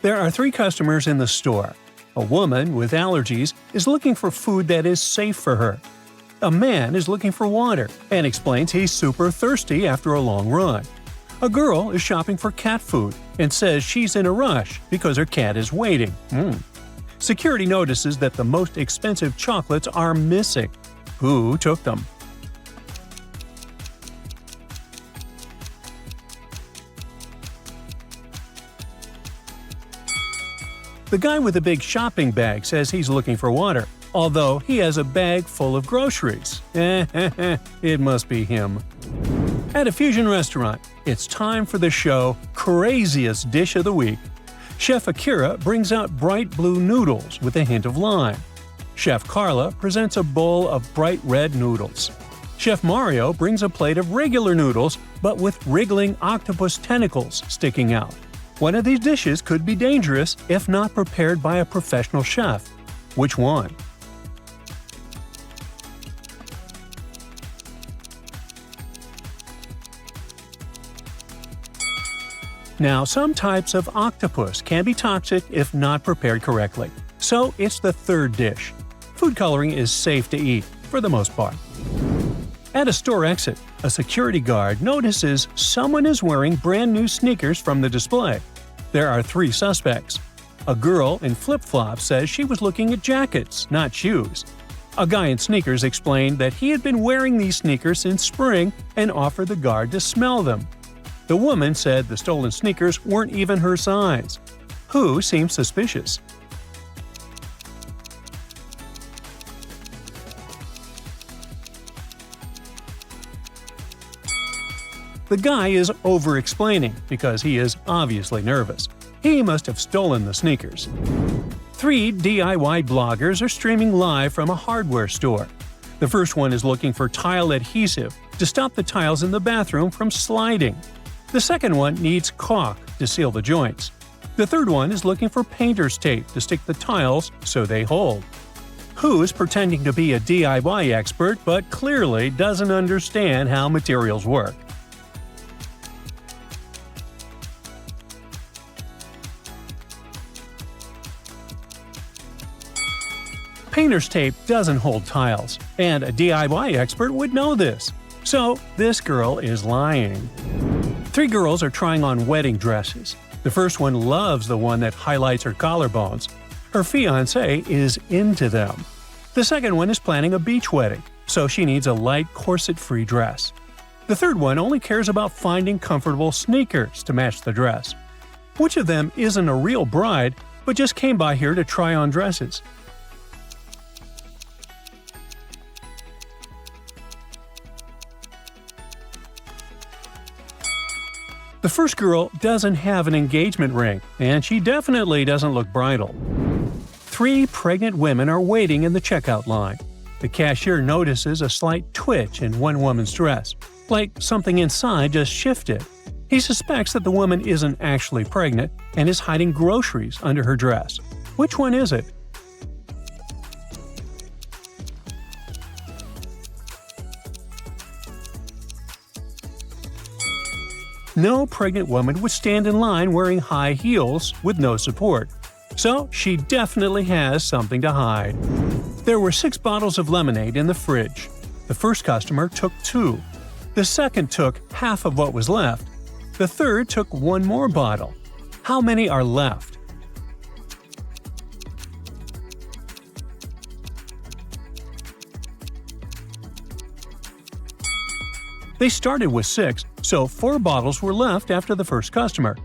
There are three customers in the store. A woman with allergies is looking for food that is safe for her. A man is looking for water and explains he's super thirsty after a long run. A girl is shopping for cat food and says she's in a rush because her cat is waiting. Security notices that the most expensive chocolates are missing. Who took them? The guy with a big shopping bag says he's looking for water, although he has a bag full of groceries. It must be him. At a fusion restaurant, it's time for the show Craziest Dish of the Week. Chef Akira brings out bright blue noodles with a hint of lime. Chef Carla presents a bowl of bright red noodles. Chef Mario brings a plate of regular noodles, but with wriggling octopus tentacles sticking out. One of these dishes could be dangerous if not prepared by a professional chef. Which one? Now, some types of octopus can be toxic if not prepared correctly, so it's the third dish. Food coloring is safe to eat, for the most part. At a store exit, a security guard notices someone is wearing brand new sneakers from the display. There are three suspects. A girl in flip-flops says she was looking at jackets, not shoes. A guy in sneakers explained that he had been wearing these sneakers since spring and offered the guard to smell them. The woman said the stolen sneakers weren't even her size. Who seems suspicious? The guy is over-explaining because he is obviously nervous. He must have stolen the sneakers. Three DIY bloggers are streaming live from a hardware store. The first one is looking for tile adhesive to stop the tiles in the bathroom from sliding. The second one needs caulk to seal the joints. The third one is looking for painter's tape to stick the tiles so they hold. Who's pretending to be a DIY expert but clearly doesn't understand how materials work? Painter's tape doesn't hold tiles, and a DIY expert would know this. So this girl is lying. Three girls are trying on wedding dresses. The first one loves the one that highlights her collarbones. Her fiancé is into them. The second one is planning a beach wedding, so she needs a light corset-free dress. The third one only cares about finding comfortable sneakers to match the dress. Which of them isn't a real bride, but just came by here to try on dresses? The first girl doesn't have an engagement ring, and she definitely doesn't look bridal. Three pregnant women are waiting in the checkout line. The cashier notices a slight twitch in one woman's dress, like something inside just shifted. He suspects that the woman isn't actually pregnant and is hiding groceries under her dress. Which one is it? No pregnant woman would stand in line wearing high heels with no support, so she definitely has something to hide. There were 6 bottles of lemonade in the fridge. The first customer took 2. The second took half of what was left. The third took 1 more bottle. How many are left? They started with 6, so 4 bottles were left after the first customer.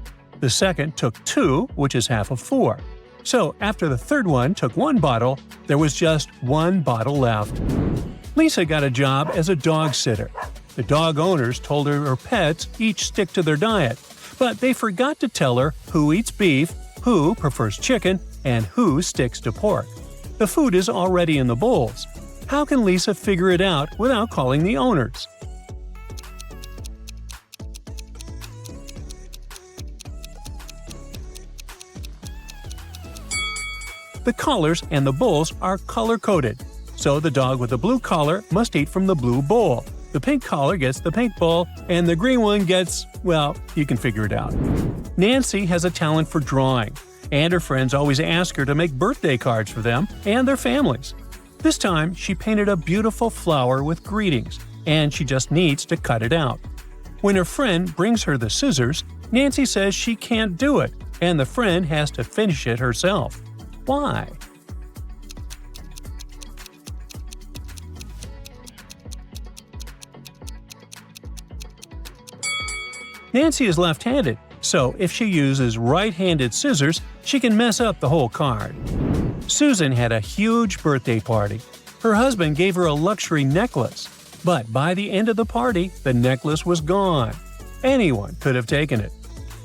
The second took 2, which is half of 4. So after the third one took 1 bottle, there was just 1 bottle left. Lisa got a job as a dog sitter. The dog owners told her pets each stick to their diet, but they forgot to tell her who eats beef, who prefers chicken, and who sticks to pork. The food is already in the bowls. How can Lisa figure it out without calling the owners? The collars and the bowls are color-coded, so the dog with the blue collar must eat from the blue bowl. The pink collar gets the pink bowl, and the green one gets, well, you can figure it out. Nancy has a talent for drawing. and her friends always ask her to make birthday cards for them and their families. This time, she painted a beautiful flower with greetings, and she just needs to cut it out. When her friend brings her the scissors, Nancy says she can't do it, and the friend has to finish it herself. Why? Nancy is left-handed, so if she uses right-handed scissors, she can mess up the whole card. Susan had a huge birthday party. Her husband gave her a luxury necklace, but by the end of the party, the necklace was gone. Anyone could have taken it.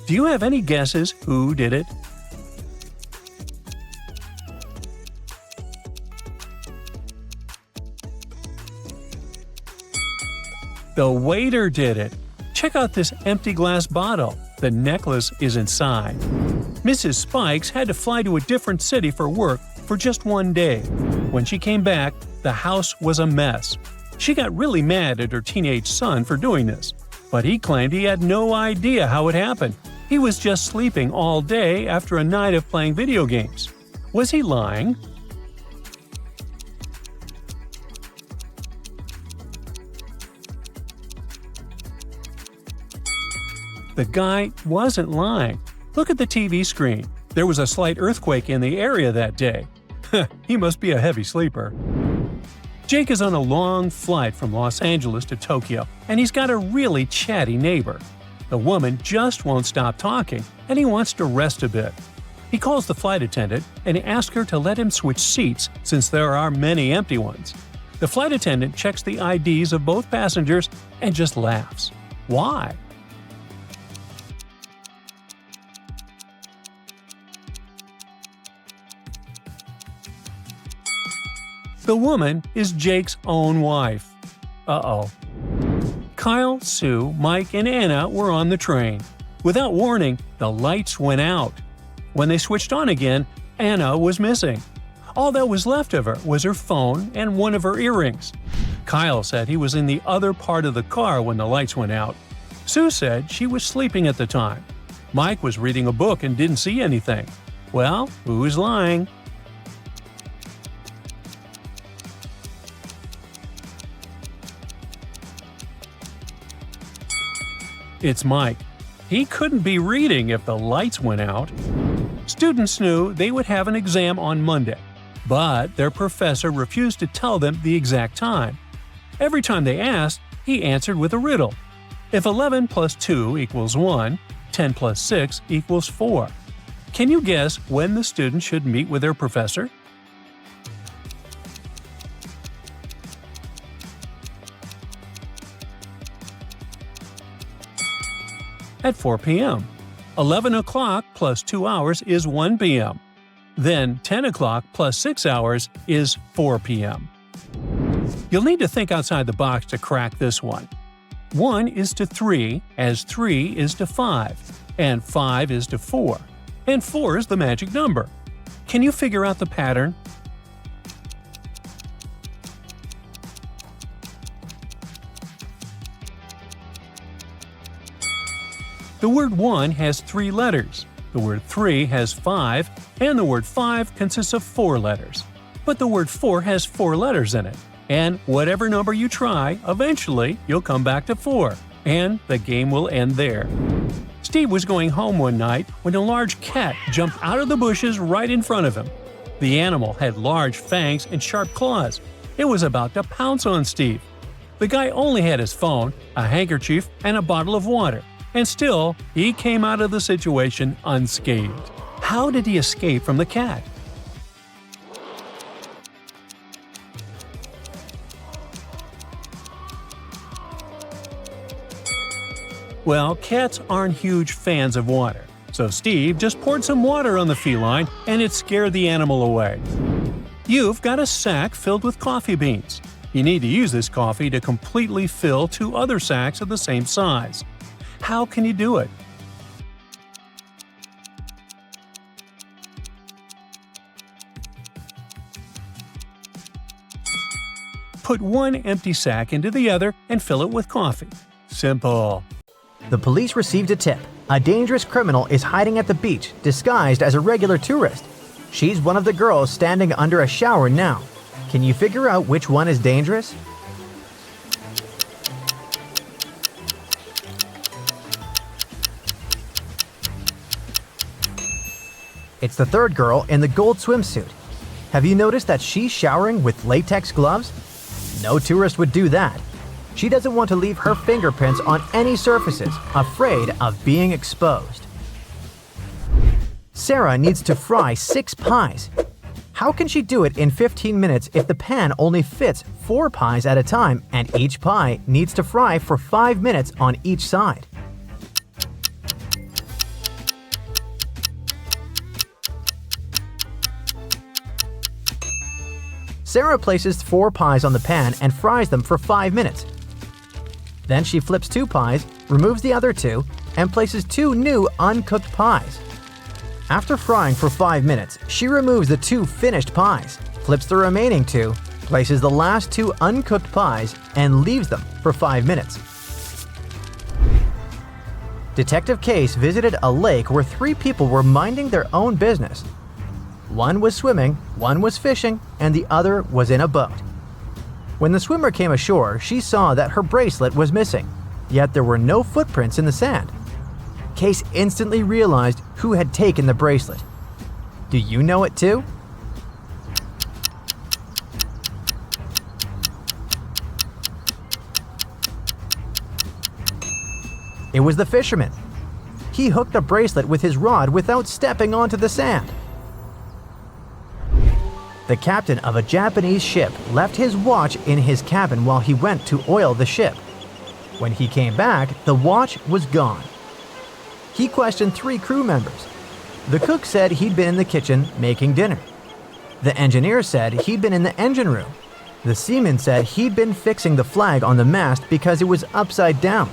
Do you have any guesses who did it? The waiter did it. Check out this empty glass bottle. The necklace is inside. Mrs. Spikes had to fly to a different city for work for just one day. When she came back, the house was a mess. She got really mad at her teenage son for doing this, but he claimed he had no idea how it happened. He was just sleeping all day after a night of playing video games. Was he lying? The guy wasn't lying. Look at the TV screen. There was a slight earthquake in the area that day. He must be a heavy sleeper. Jake is on a long flight from Los Angeles to Tokyo, and he's got a really chatty neighbor. The woman just won't stop talking, and he wants to rest a bit. He calls the flight attendant and asks her to let him switch seats since there are many empty ones. The flight attendant checks the IDs of both passengers and just laughs. Why? The woman is Jake's own wife. Uh-oh. Kyle, Sue, Mike, and Anna were on the train. Without warning, the lights went out. When they switched on again, Anna was missing. All that was left of her was her phone and one of her earrings. Kyle said he was in the other part of the car when the lights went out. Sue said she was sleeping at the time. Mike was reading a book and didn't see anything. Well, who's lying? It's Mike. He couldn't be reading if the lights went out. Students knew they would have an exam on Monday, but their professor refused to tell them the exact time. Every time they asked, he answered with a riddle. If 11 plus 2 equals 1, 10 plus 6 equals 4. Can you guess when the students should meet with their professor? At 4 p.m. 11 o'clock plus 2 hours is 1 p.m. Then 10 o'clock plus 6 hours is 4 p.m. You'll need to think outside the box to crack this one. 1 is to 3, as 3 is to 5, and 5 is to 4, and 4 is the magic number. Can you figure out the pattern? The word 1 has 3 letters, the word 3 has 5, and the word 5 consists of 4 letters. But the word 4 has 4 letters in it, and whatever number you try, eventually you'll come back to 4, and the game will end there. Steve was going home one night when a large cat jumped out of the bushes right in front of him. The animal had large fangs and sharp claws. It was about to pounce on Steve. The guy only had his phone, a handkerchief, and a bottle of water. And still, he came out of the situation unscathed. How did he escape from the cat? Well, cats aren't huge fans of water, so Steve just poured some water on the feline and it scared the animal away. You've got a sack filled with coffee beans. You need to use this coffee to completely fill 2 other sacks of the same size. How can you do it? Put one empty sack into the other and fill it with coffee. Simple. The police received a tip. A dangerous criminal is hiding at the beach disguised as a regular tourist. She's one of the girls standing under a shower now. Can you figure out which one is dangerous? It's the third girl in the gold swimsuit. Have you noticed that she's showering with latex gloves? No tourist would do that. She doesn't want to leave her fingerprints on any surfaces, afraid of being exposed. Sarah needs to fry 6 pies. How can she do it in 15 minutes if the pan only fits 4 pies at a time and each pie needs to fry for 5 minutes on each side? Sarah places 4 pies on the pan and fries them for 5 minutes. Then she flips 2 pies, removes the other 2, and places 2 new uncooked pies. After frying for 5 minutes, she removes the 2 finished pies, flips the remaining 2, places the last 2 uncooked pies, and leaves them for 5 minutes. Detective Case visited a lake where 3 people were minding their own business. One was swimming, one was fishing, and the other was in a boat. When the swimmer came ashore, she saw that her bracelet was missing, yet there were no footprints in the sand. Case instantly realized who had taken the bracelet. Do you know it too? It was the fisherman. He hooked the bracelet with his rod without stepping onto the sand. The captain of a Japanese ship left his watch in his cabin while he went to oil the ship. When he came back, the watch was gone. He questioned 3 crew members. The cook said he'd been in the kitchen making dinner. The engineer said he'd been in the engine room. The seaman said he'd been fixing the flag on the mast because it was upside down.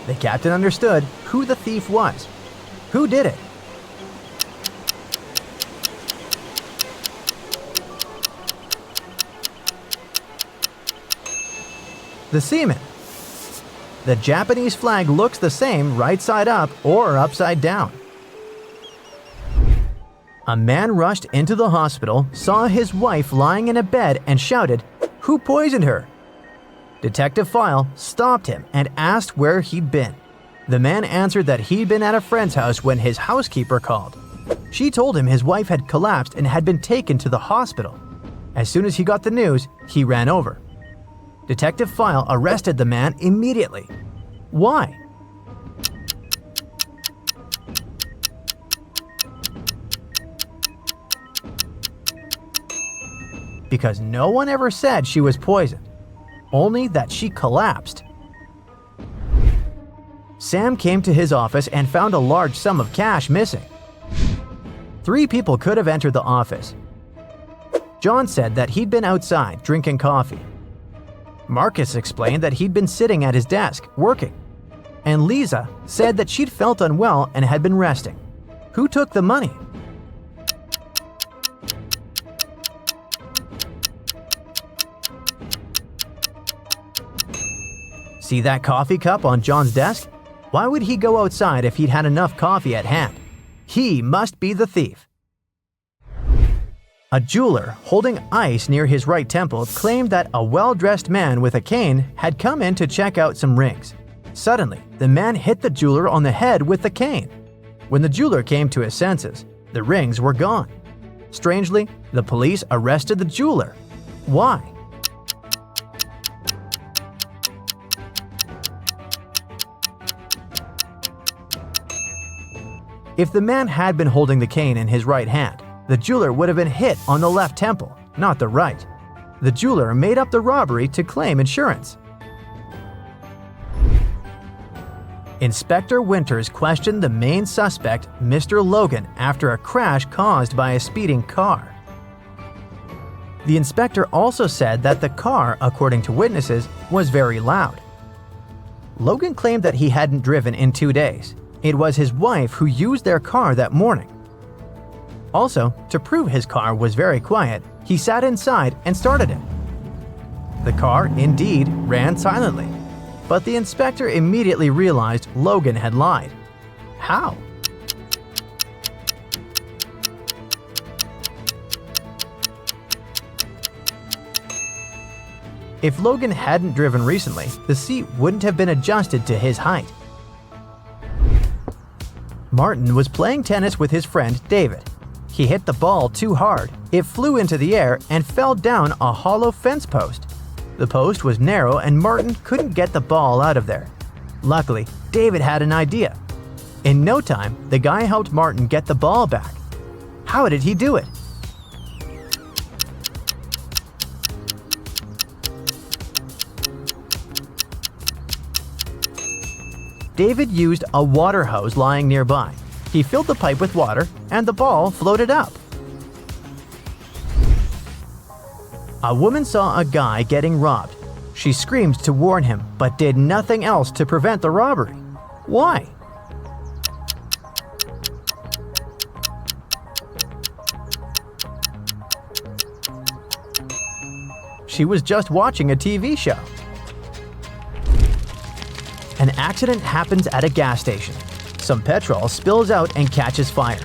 The captain understood who the thief was. Who did it? The seaman. The Japanese flag looks the same right side up or upside down. A man rushed into the hospital, saw his wife lying in a bed, and shouted, "Who poisoned her?" Detective File stopped him and asked where he'd been. The man answered that he'd been at a friend's house when his housekeeper called. She told him his wife had collapsed and had been taken to the hospital. As soon as he got the news, he ran over. Detective File arrested the man immediately. Why? Because no one ever said she was poisoned, only that she collapsed. Sam came to his office and found a large sum of cash missing. 3 people could have entered the office. John said that he'd been outside drinking coffee. Marcus explained that he'd been sitting at his desk, working. And Lisa said that she'd felt unwell and had been resting. Who took the money? See that coffee cup on John's desk? Why would he go outside if he'd had enough coffee at hand? He must be the thief. A jeweler holding ice near his right temple claimed that a well-dressed man with a cane had come in to check out some rings. Suddenly, the man hit the jeweler on the head with the cane. When the jeweler came to his senses, the rings were gone. Strangely, the police arrested the jeweler. Why? If the man had been holding the cane in his right hand, the jeweler would have been hit on the left temple, not the right. The jeweler made up the robbery to claim insurance. Inspector Winters questioned the main suspect, Mr. Logan, after a crash caused by a speeding car. The inspector also said that the car, according to witnesses, was very loud. Logan claimed that he hadn't driven in 2 days. It was his wife who used their car that morning. Also, to prove his car was very quiet, he sat inside and started it. The car, indeed, ran silently, but the inspector immediately realized Logan had lied. How? If Logan hadn't driven recently, the seat wouldn't have been adjusted to his height. Martin was playing tennis with his friend David. He hit the ball too hard, it flew into the air and fell down a hollow fence post. The post was narrow and Martin couldn't get the ball out of there. Luckily, David had an idea. In no time, the guy helped Martin get the ball back. How did he do it? David used a water hose lying nearby. He filled the pipe with water and the ball floated up. A woman saw a guy getting robbed. She screamed to warn him, but did nothing else to prevent the robbery. Why? She was just watching a TV show. An accident happens at a gas station. Some petrol spills out and catches fire.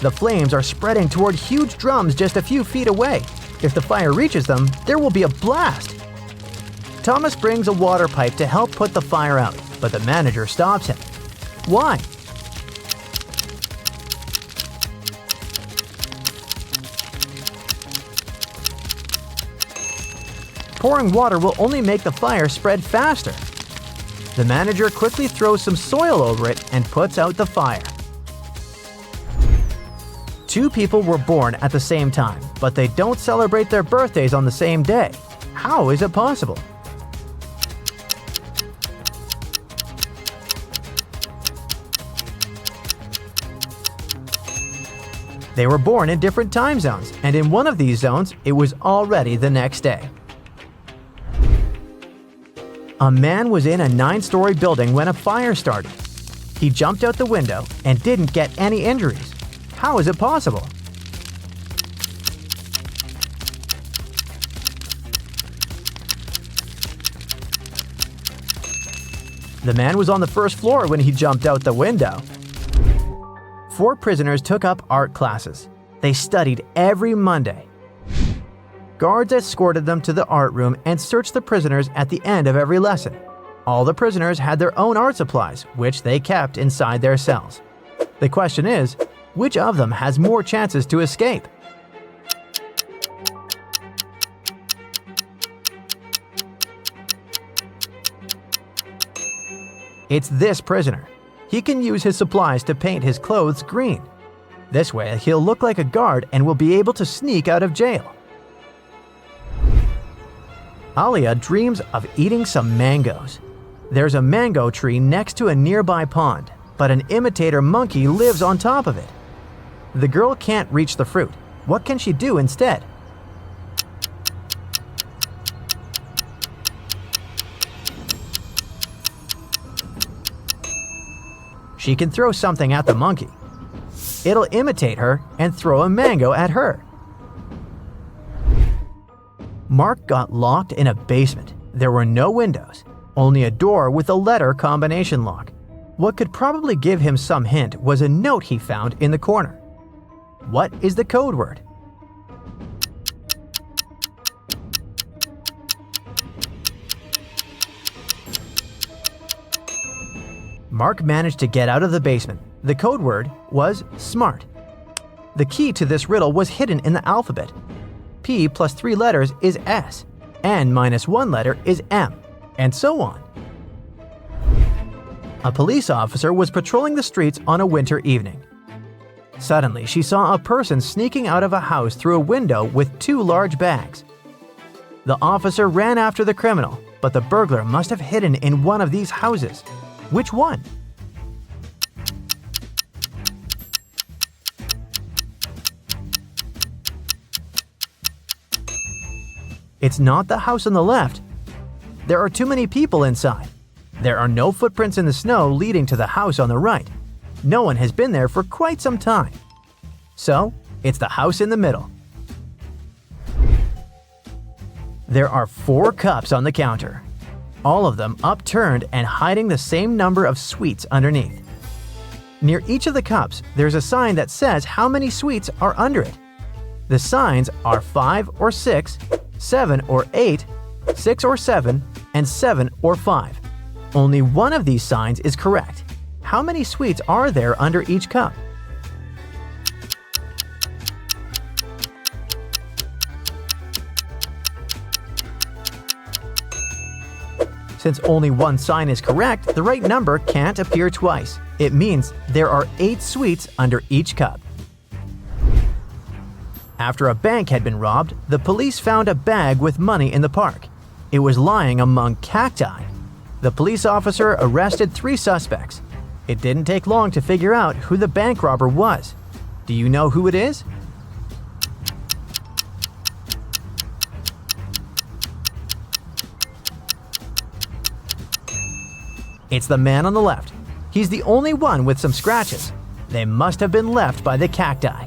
The flames are spreading toward huge drums just a few feet away. If the fire reaches them, there will be a blast. Thomas brings a water pipe to help put the fire out, but the manager stops him. Why? Pouring water will only make the fire spread faster. The manager quickly throws some soil over it and puts out the fire. Two people were born at the same time, but they don't celebrate their birthdays on the same day. How is it possible? They were born in different time zones, and in one of these zones, it was already the next day. A man was in a 9-story building when a fire started. He jumped out the window and didn't get any injuries. How is it possible? The man was on the first floor when he jumped out the window. 4 prisoners took up art classes. They studied every Monday. Guards escorted them to the art room and searched the prisoners at the end of every lesson. All the prisoners had their own art supplies, which they kept inside their cells. The question is, which of them has more chances to escape? It's this prisoner. He can use his supplies to paint his clothes green. This way, he'll look like a guard and will be able to sneak out of jail. Alia dreams of eating some mangoes. There's a mango tree next to a nearby pond, but an imitator monkey lives on top of it. The girl can't reach the fruit. What can she do instead? She can throw something at the monkey. It'll imitate her and throw a mango at her. Mark got locked in a basement. There were no windows, only a door with a letter combination lock. What could probably give him some hint was a note he found in the corner. What is the code word? Mark managed to get out of the basement. The code word was SMART. The key to this riddle was hidden in the alphabet. P plus 3 letters is S, N minus 1 letter is M, and so on. A police officer was patrolling the streets on a winter evening. Suddenly, she saw a person sneaking out of a house through a window with 2 large bags. The officer ran after the criminal, but the burglar must have hidden in one of these houses. Which one? It's not the house on the left. There are too many people inside. There are no footprints in the snow leading to the house on the right. No one has been there for quite some time. So, it's the house in the middle. There are 4 cups on the counter, all of them upturned and hiding the same number of sweets underneath. Near each of the cups, there's a sign that says how many sweets are under it. The signs are 5 or 6, 7 or 8, 6 or 7, and 7 or 5. Only one of these signs is correct. How many sweets are there under each cup? Since only one sign is correct, the right number can't appear twice. It means there are 8 sweets under each cup. After a bank had been robbed, the police found a bag with money in the park. It was lying among cacti. The police officer arrested 3 suspects. It didn't take long to figure out who the bank robber was. Do you know who it is? It's the man on the left. He's the only one with some scratches. They must have been left by the cacti.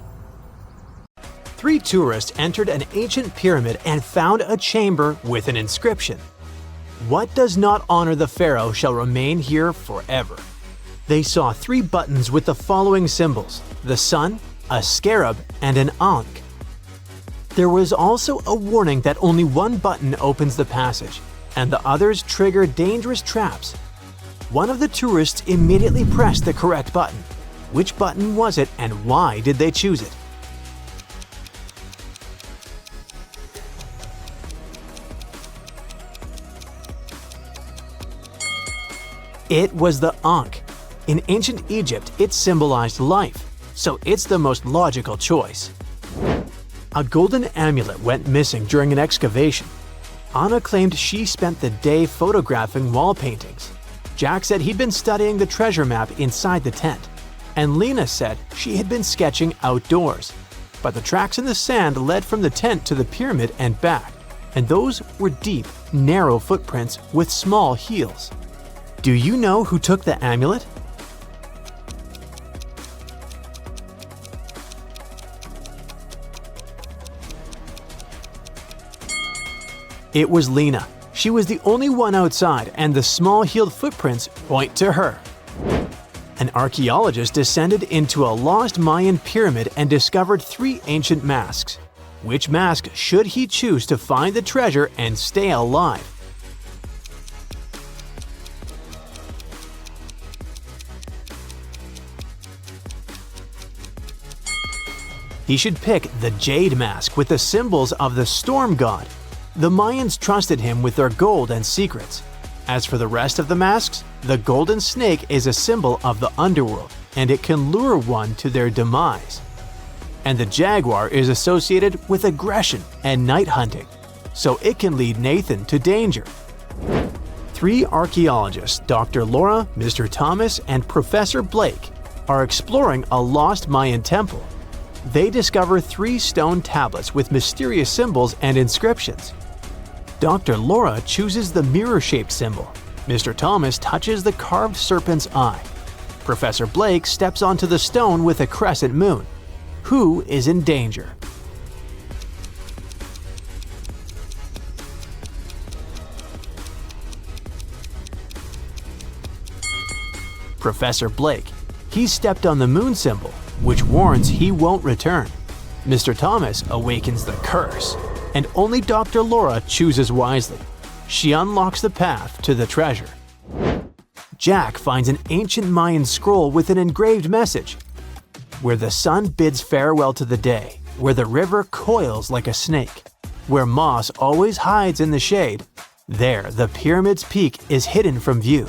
3 tourists entered an ancient pyramid and found a chamber with an inscription. What does not honor the pharaoh shall remain here forever. They saw 3 buttons with the following symbols: the sun, a scarab, and an ankh. There was also a warning that only one button opens the passage, and the others trigger dangerous traps. One of the tourists immediately pressed the correct button. Which button was it, and why did they choose it? It was the ankh. In ancient Egypt, it symbolized life, so it's the most logical choice. A golden amulet went missing during an excavation. Anna claimed she spent the day photographing wall paintings. Jack said he'd been studying the treasure map inside the tent, and Lena said she had been sketching outdoors. But the tracks in the sand led from the tent to the pyramid and back, and those were deep, narrow footprints with small heels. Do you know who took the amulet? It was Lena. She was the only one outside, and the small-heeled footprints point to her. An archaeologist descended into a lost Mayan pyramid and discovered 3 ancient masks. Which mask should he choose to find the treasure and stay alive? He should pick the jade mask with the symbols of the storm god. The Mayans trusted him with their gold and secrets. As for the rest of the masks, the golden snake is a symbol of the underworld, and it can lure one to their demise. And the jaguar is associated with aggression and night hunting, so it can lead Nathan to danger. 3 archaeologists, Dr. Laura, Mr. Thomas, and Professor Blake, are exploring a lost Mayan temple. They discover 3 stone tablets with mysterious symbols and inscriptions. Dr. Laura chooses the mirror-shaped symbol. Mr. Thomas touches the carved serpent's eye. Professor Blake steps onto the stone with a crescent moon. Who is in danger? Professor Blake. He stepped on the moon symbol, which warns he won't return. Mr. Thomas awakens the curse, and only Dr. Laura chooses wisely. She unlocks the path to the treasure. Jack finds an ancient Mayan scroll with an engraved message. Where the sun bids farewell to the day, where the river coils like a snake, where moss always hides in the shade, there the pyramid's peak is hidden from view.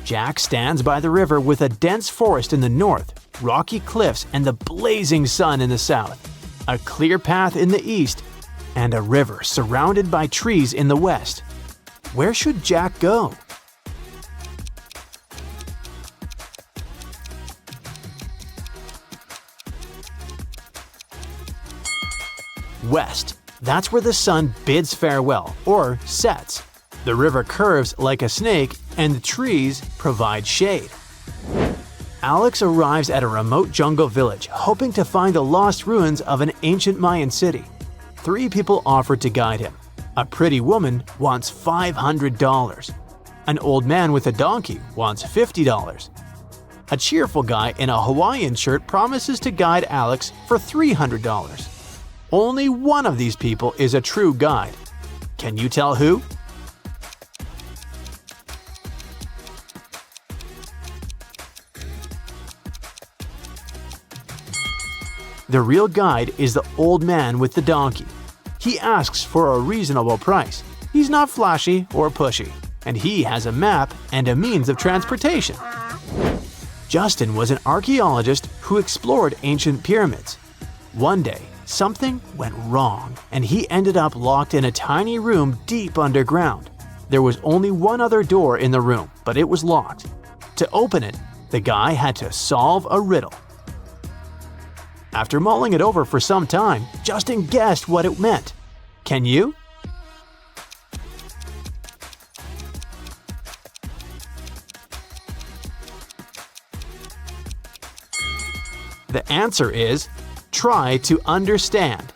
Jack stands by the river with a dense forest in the north, rocky cliffs, and the blazing sun in the south, a clear path in the east, and a river surrounded by trees in the west. Where should Jack go? West. That's where the sun bids farewell, or sets. The river curves like a snake, and the trees provide shade. Alex arrives at a remote jungle village, hoping to find the lost ruins of an ancient Mayan city. 3 people offer to guide him. A pretty woman wants $500. An old man with a donkey wants $50. A cheerful guy in a Hawaiian shirt promises to guide Alex for $300. Only one of these people is a true guide. Can you tell who? The real guide is the old man with the donkey. He asks for a reasonable price. He's not flashy or pushy, and he has a map and a means of transportation. Justin was an archaeologist who explored ancient pyramids. One day, something went wrong, and he ended up locked in a tiny room deep underground. There was only one other door in the room, but it was locked. To open it, the guy had to solve a riddle. After mulling it over for some time, Justin guessed what it meant. Can you? The answer is, try to understand.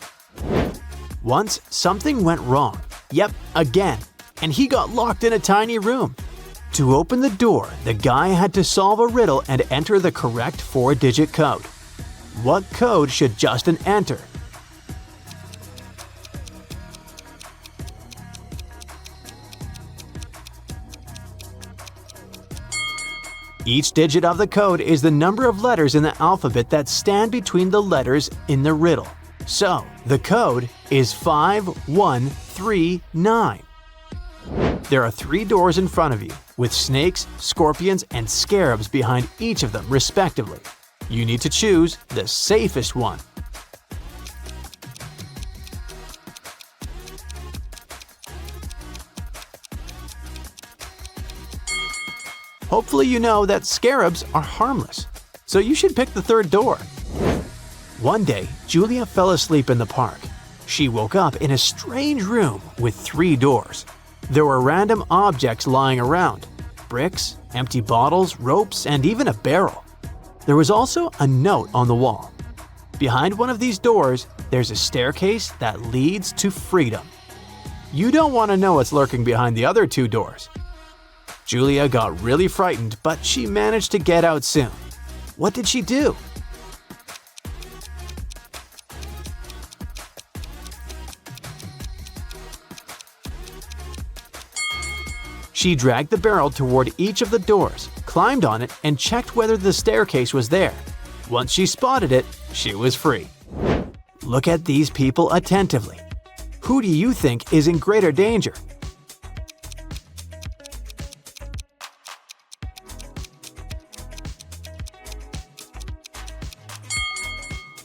Once, something went wrong. Yep, again. And he got locked in a tiny room. To open the door, the guy had to solve a riddle and enter the correct 4-digit code. What code should Justin enter? Each digit of the code is the number of letters in the alphabet that stand between the letters in the riddle. So, the code is 5139. There are 3 doors in front of you, with snakes, scorpions, and scarabs behind each of them respectively. You need to choose the safest one. Hopefully you know that scarabs are harmless, so you should pick the 3rd door. One day, Julia fell asleep in the park. She woke up in a strange room with 3 doors. There were random objects lying around: bricks, empty bottles, ropes, and even a barrel. There was also a note on the wall. Behind one of these doors, there's a staircase that leads to freedom. You don't want to know what's lurking behind the other 2 doors. Julia got really frightened, but she managed to get out soon. What did she do? She dragged the barrel toward each of the doors, climbed on it, and checked whether the staircase was there. Once she spotted it, she was free. Look at these people attentively. Who do you think is in greater danger?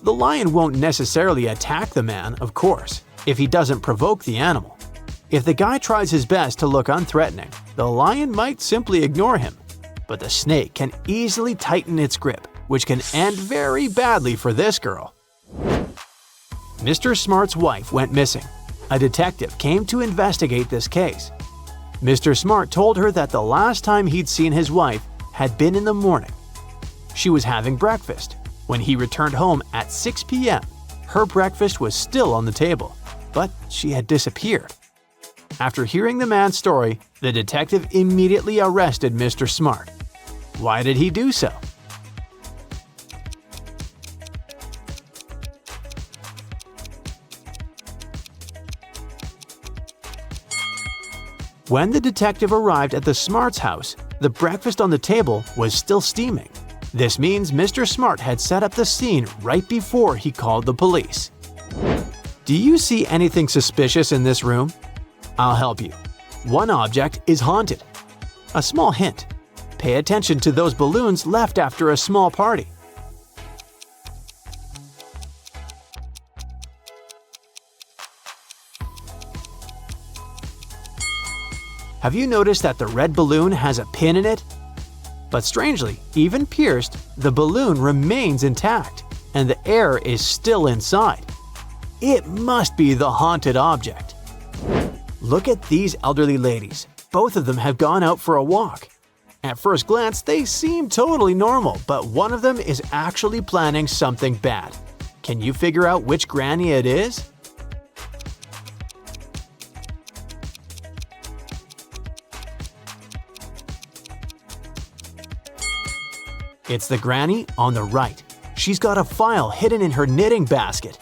The lion won't necessarily attack the man, of course, if he doesn't provoke the animal. If the guy tries his best to look unthreatening, the lion might simply ignore him. But the snake can easily tighten its grip, which can end very badly for this girl. Mr. Smart's wife went missing. A detective came to investigate this case. Mr. Smart told her that the last time he'd seen his wife had been in the morning. She was having breakfast. When he returned home at 6 p.m., her breakfast was still on the table, but she had disappeared. After hearing the man's story, the detective immediately arrested Mr. Smart. Why did he do so? When the detective arrived at the Smart's house, the breakfast on the table was still steaming. This means Mr. Smart had set up the scene right before he called the police. Do you see anything suspicious in this room? I'll help you. One object is haunted. A small hint: pay attention to those balloons left after a small party. Have you noticed that the red balloon has a pin in it? But strangely, even pierced, the balloon remains intact, and the air is still inside. It must be the haunted object. Look at these elderly ladies. Both of them have gone out for a walk. At first glance, they seem totally normal, but one of them is actually planning something bad. Can you figure out which granny it is? It's the granny on the right. She's got a file hidden in her knitting basket.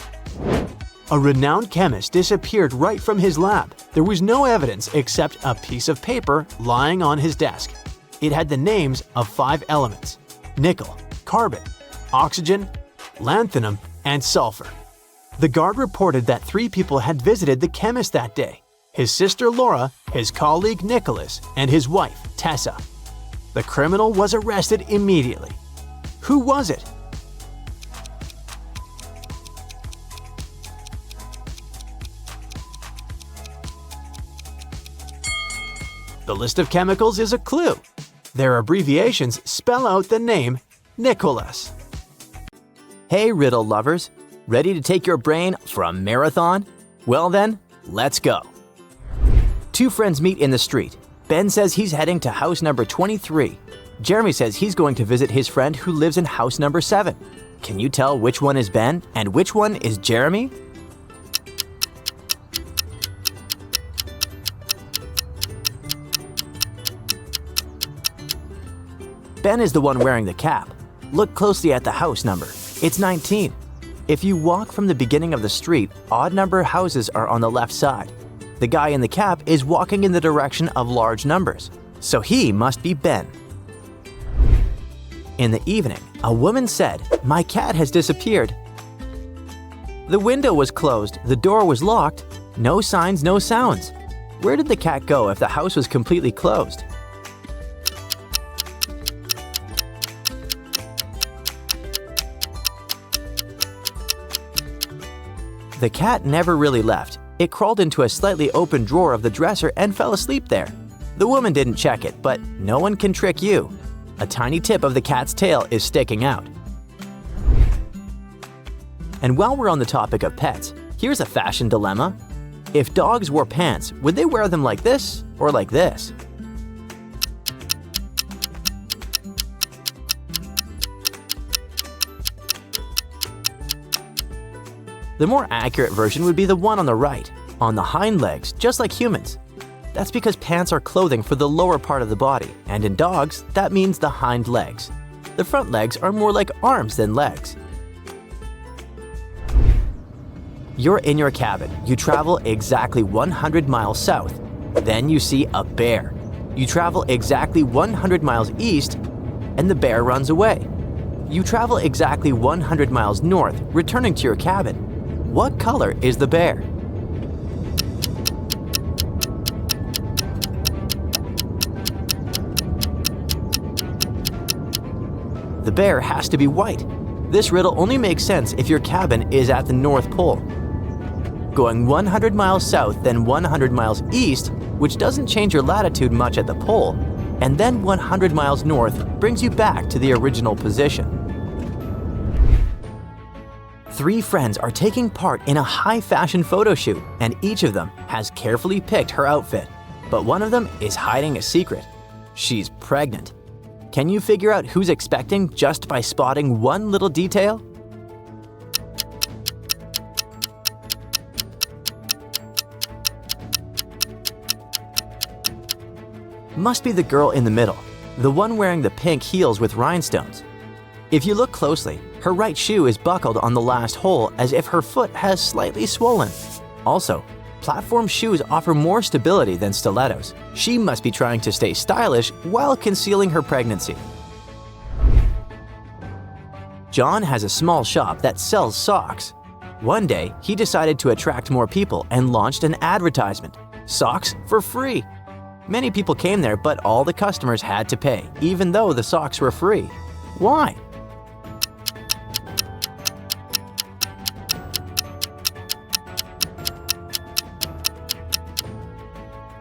A renowned chemist disappeared right from his lab. There was no evidence except a piece of paper lying on his desk. It had the names of 5 elements: nickel, carbon, oxygen, lanthanum, and sulfur. The guard reported that 3 people had visited the chemist that day: his sister Laura, his colleague Nicholas, and his wife Tessa. The criminal was arrested immediately. Who was it? The list of chemicals is a clue. Their abbreviations spell out the name Nicholas. Hey riddle lovers, ready to take your brain for a marathon? Well then, let's go. 2 friends meet in the street. Ben says he's heading to house number 23. Jeremy says he's going to visit his friend who lives in house number 7. Can you tell which one is Ben and which one is Jeremy? Ben is the one wearing the cap. Look closely at the house number. It's 19. If you walk from the beginning of the street, odd number houses are on the left side. The guy in the cap is walking in the direction of large numbers, so he must be Ben. In the evening, a woman said, "My cat has disappeared." The window was closed, the door was locked. No signs, no sounds. Where did the cat go if the house was completely closed? The cat never really left. It crawled into a slightly open drawer of the dresser and fell asleep there. The woman didn't check it, but no one can trick you. A tiny tip of the cat's tail is sticking out. And while we're on the topic of pets, here's a fashion dilemma. If dogs wore pants, would they wear them like this or like this? The more accurate version would be the one on the right, on the hind legs, just like humans. That's because pants are clothing for the lower part of the body, and in dogs, that means the hind legs. The front legs are more like arms than legs. You're in your cabin. You travel exactly 100 miles south. Then you see a bear. You travel exactly 100 miles east, and the bear runs away. You travel exactly 100 miles north, returning to your cabin. What color is the bear? The bear has to be white. This riddle only makes sense if your cabin is at the North Pole. Going 100 miles south, then 100 miles east, which doesn't change your latitude much at the pole, and then 100 miles north brings you back to the original position. 3 friends are taking part in a high-fashion photo shoot, and each of them has carefully picked her outfit. But one of them is hiding a secret. She's pregnant. Can you figure out who's expecting just by spotting one little detail? Must be the girl in the middle, the one wearing the pink heels with rhinestones. If you look closely, her right shoe is buckled on the last hole as if her foot has slightly swollen. Also, platform shoes offer more stability than stilettos. She must be trying to stay stylish while concealing her pregnancy. John has a small shop that sells socks. One day, he decided to attract more people and launched an advertisement: socks for free. Many people came there, but all the customers had to pay, even though the socks were free. Why?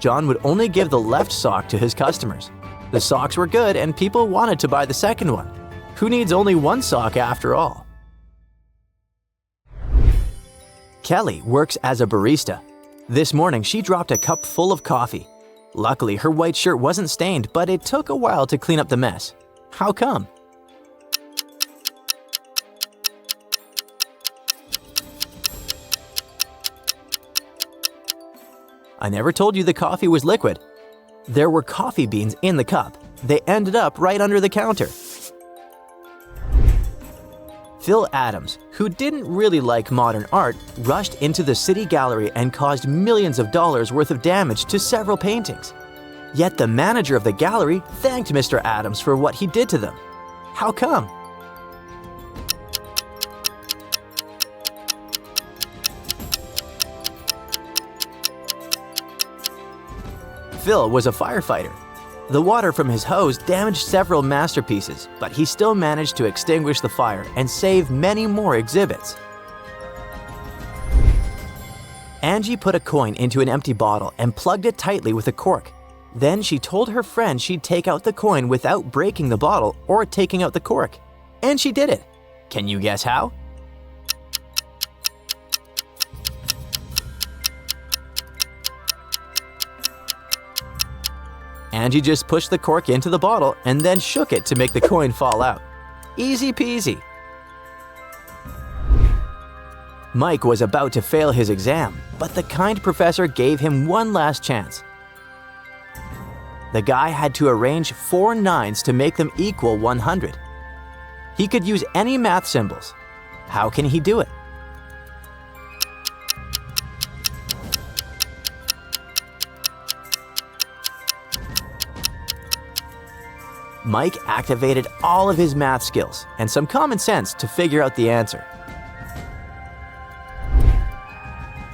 John would only give the left sock to his customers. The socks were good and people wanted to buy the second one. Who needs only one sock after all? Kelly works as a barista. This morning she dropped a cup full of coffee. Luckily, her white shirt wasn't stained, but it took a while to clean up the mess. How come? I never told you the coffee was liquid. There were coffee beans in the cup. They ended up right under the counter. Phil Adams, who didn't really like modern art, rushed into the city gallery and caused millions of dollars worth of damage to several paintings. Yet the manager of the gallery thanked Mr. Adams for what he did to them. How come? Phil was a firefighter. The water from his hose damaged several masterpieces, but he still managed to extinguish the fire and save many more exhibits. Angie put a coin into an empty bottle and plugged it tightly with a cork. Then she told her friend she'd take out the coin without breaking the bottle or taking out the cork. And she did it. Can you guess how? Angie just pushed the cork into the bottle and then shook it to make the coin fall out. Easy peasy. Mike was about to fail his exam, but the kind professor gave him one last chance. The guy had to arrange 4 9s to make them equal 100. He could use any math symbols. How can he do it? Mike activated all of his math skills and some common sense to figure out the answer.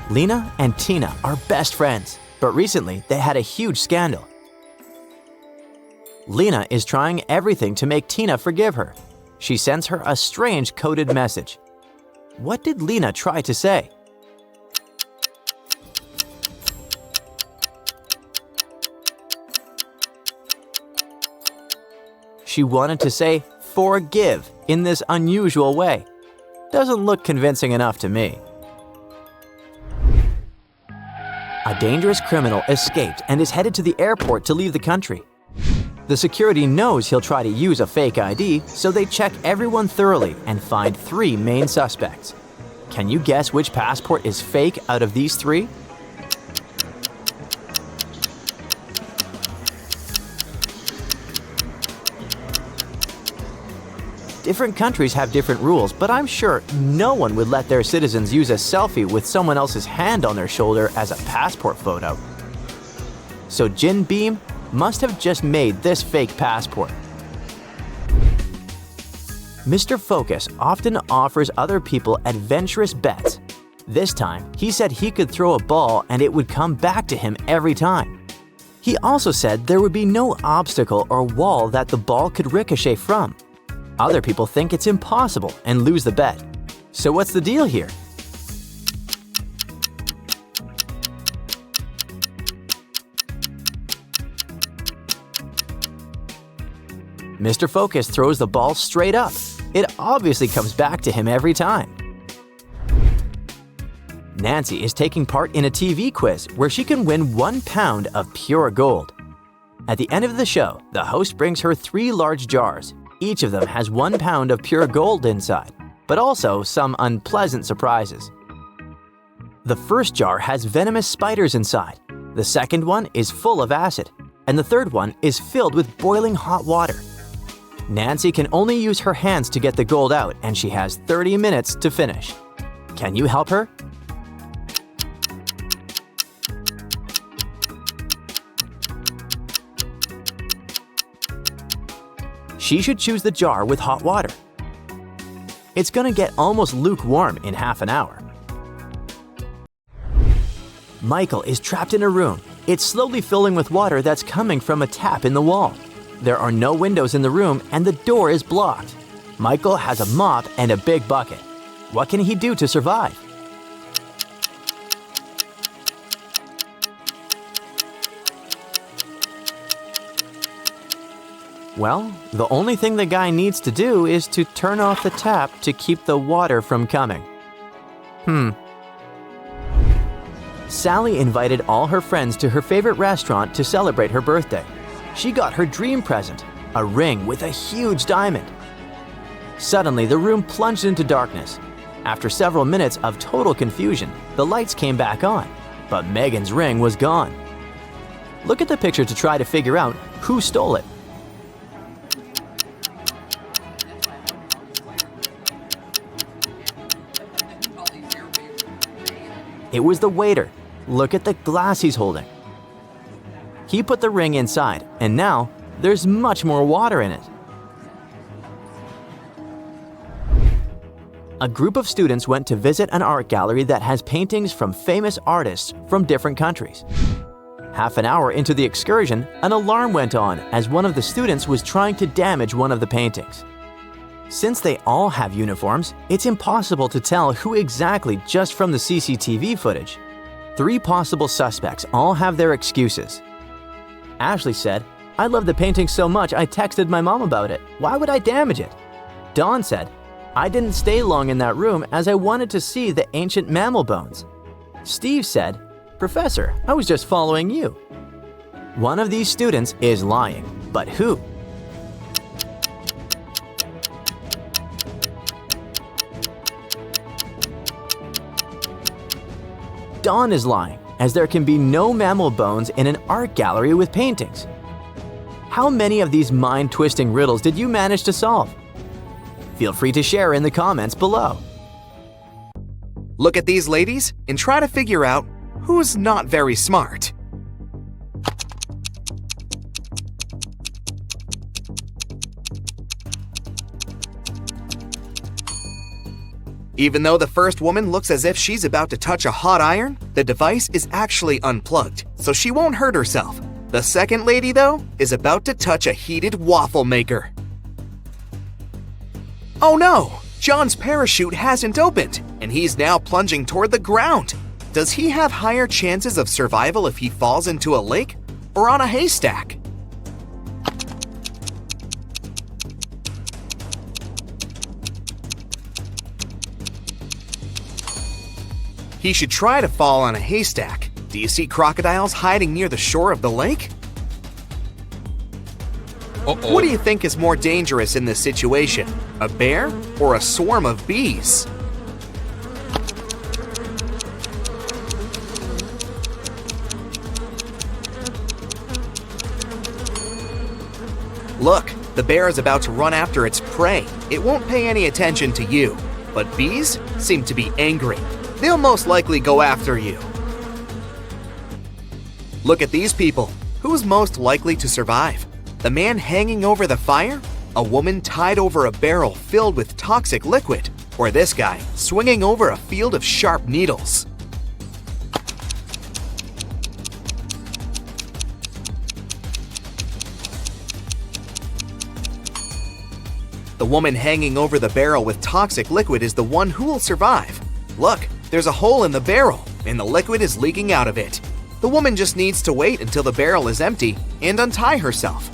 Lena and Tina are best friends, but recently they had a huge scandal. Lena is trying everything to make Tina forgive her. She sends her a strange coded message. What did Lena try to say? She wanted to say forgive in this unusual way. Doesn't look convincing enough to me. A dangerous criminal escaped and is headed to the airport to leave the country. The security knows he'll try to use a fake ID, so they check everyone thoroughly and find 3 main suspects. Can you guess which passport is fake out of these 3? Different countries have different rules, but I'm sure no one would let their citizens use a selfie with someone else's hand on their shoulder as a passport photo. So Jin Beam must have just made this fake passport. Mr. Focus often offers other people adventurous bets. This time, he said he could throw a ball and it would come back to him every time. He also said there would be no obstacle or wall that the ball could ricochet from. Other people think it's impossible and lose the bet. So what's the deal here? Mr. Focus throws the ball straight up. It obviously comes back to him every time. Nancy is taking part in a TV quiz where she can win 1 pound of pure gold. At the end of the show, the host brings her 3 large jars. Each of them has 1 pound of pure gold inside, but also some unpleasant surprises. The first jar has venomous spiders inside, the second one is full of acid, and the third one is filled with boiling hot water. Nancy can only use her hands to get the gold out, and she has 30 minutes to finish. Can you help her? She should choose the jar with hot water. It's gonna get almost lukewarm in half an hour. Michael is trapped in a room. It's slowly filling with water that's coming from a tap in the wall. There are no windows in the room and the door is blocked. Michael has a mop and a big bucket. What can he do to survive? Well, the only thing the guy needs to do is to turn off the tap to keep the water from coming. Sally invited all her friends to her favorite restaurant to celebrate her birthday. She got her dream present, a ring with a huge diamond. Suddenly, the room plunged into darkness. After several minutes of total confusion, the lights came back on, but Megan's ring was gone. Look at the picture to try to figure out who stole it. It was the waiter. Look at the glass he's holding. He put the ring inside, and now there's much more water in it. A group of students went to visit an art gallery that has paintings from famous artists from different countries. Half an hour into the excursion, an alarm went on as one of the students was trying to damage one of the paintings. Since they all have uniforms, it's impossible to tell who exactly just from the CCTV footage. 3 possible suspects all have their excuses. Ashley said, "I love the painting so much I texted my mom about it. Why would I damage it?" Dawn said, "I didn't stay long in that room as I wanted to see the ancient mammal bones." Steve said, "Professor, I was just following you." One of these students is lying, but who? Dawn is lying, as there can be no mammal bones in an art gallery with paintings. How many of these mind-twisting riddles did you manage to solve? Feel free to share in the comments below. Look at these ladies and try to figure out who's not very smart. Even though the first woman looks as if she's about to touch a hot iron, the device is actually unplugged, so she won't hurt herself. The second lady, though, is about to touch a heated waffle maker. Oh no! John's parachute hasn't opened, and he's now plunging toward the ground. Does he have higher chances of survival if he falls into a lake or on a haystack? He should try to fall on a haystack. Do you see crocodiles hiding near the shore of the lake? What do you think is more dangerous in this situation? A bear or a swarm of bees? Look, the bear is about to run after its prey. It won't pay any attention to you. But bees seem to be angry. They'll most likely go after you. Look at these people. Who's most likely to survive? The man hanging over the fire? A woman tied over a barrel filled with toxic liquid? Or this guy swinging over a field of sharp needles? The woman hanging over the barrel with toxic liquid is the one who will survive. Look, there's a hole in the barrel, and the liquid is leaking out of it. The woman just needs to wait until the barrel is empty and untie herself.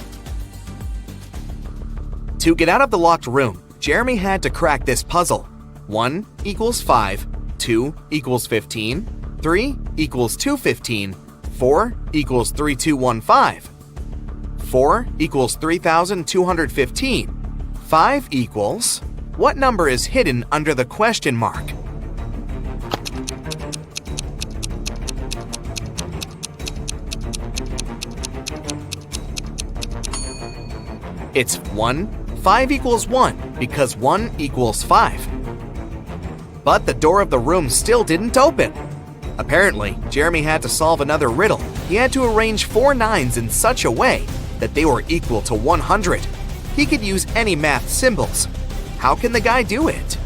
To get out of the locked room, Jeremy had to crack this puzzle. 1 equals 5, 2 equals 15, 3 equals 215, 4 equals 3215, 4 equals 3215, 5 equals… What number is hidden under the question mark? It's 1. 5 equals 1 because 1 equals 5. But the door of the room still didn't open. Apparently, Jeremy had to solve another riddle. He had to arrange 4 9s in such a way that they were equal to 100. He could use any math symbols. How can the guy do it?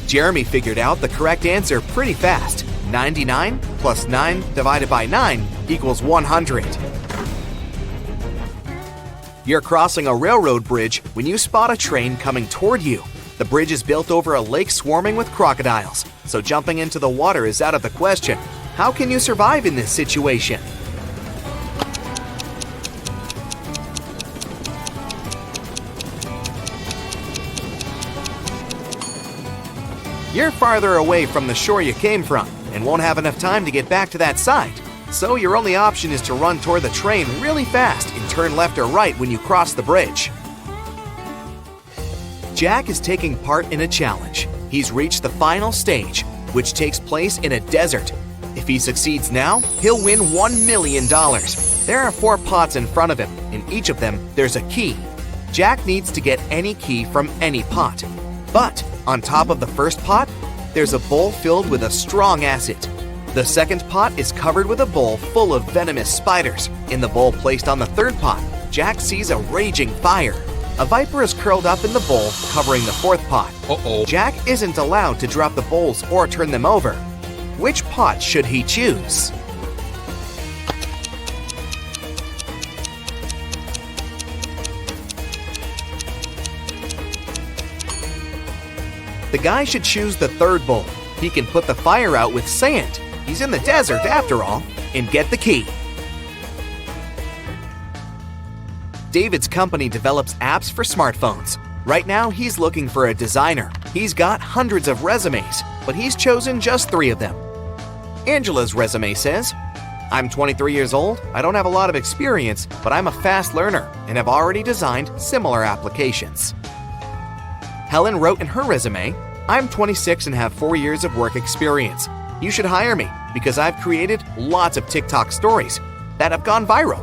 Jeremy figured out the correct answer pretty fast. 99 plus 9 divided by 9 equals 100. You're crossing a railroad bridge when you spot a train coming toward you. The bridge is built over a lake swarming with crocodiles, so jumping into the water is out of the question. How can you survive in this situation? You're farther away from the shore you came from and won't have enough time to get back to that side. So your only option is to run toward the train really fast and turn left or right when you cross the bridge. Jack is taking part in a challenge. He's reached the final stage, which takes place in a desert. If he succeeds now, he'll win $1 million. There are 4 pots in front of him, In each of them, there's a key. Jack needs to get any key from any pot. But on top of the first pot, there's a bowl filled with a strong acid. The second pot is covered with a bowl full of venomous spiders. In the bowl placed on the third pot, Jack sees a raging fire. A viper is curled up in the bowl, covering the fourth pot. Jack isn't allowed to drop the bowls or turn them over. Which pot should he choose? The guy should choose the third bowl. He can put the fire out with sand. He's in the desert after all, and get the key. David's company develops apps for smartphones. Right now, he's looking for a designer. He's got hundreds of resumes, but he's chosen just 3 of them. Angela's resume says, "I'm 23 years old, I don't have a lot of experience, but I'm a fast learner and have already designed similar applications." Helen wrote in her resume, "I'm 26 and have 4 years of work experience. You should hire me because I've created lots of TikTok stories that have gone viral."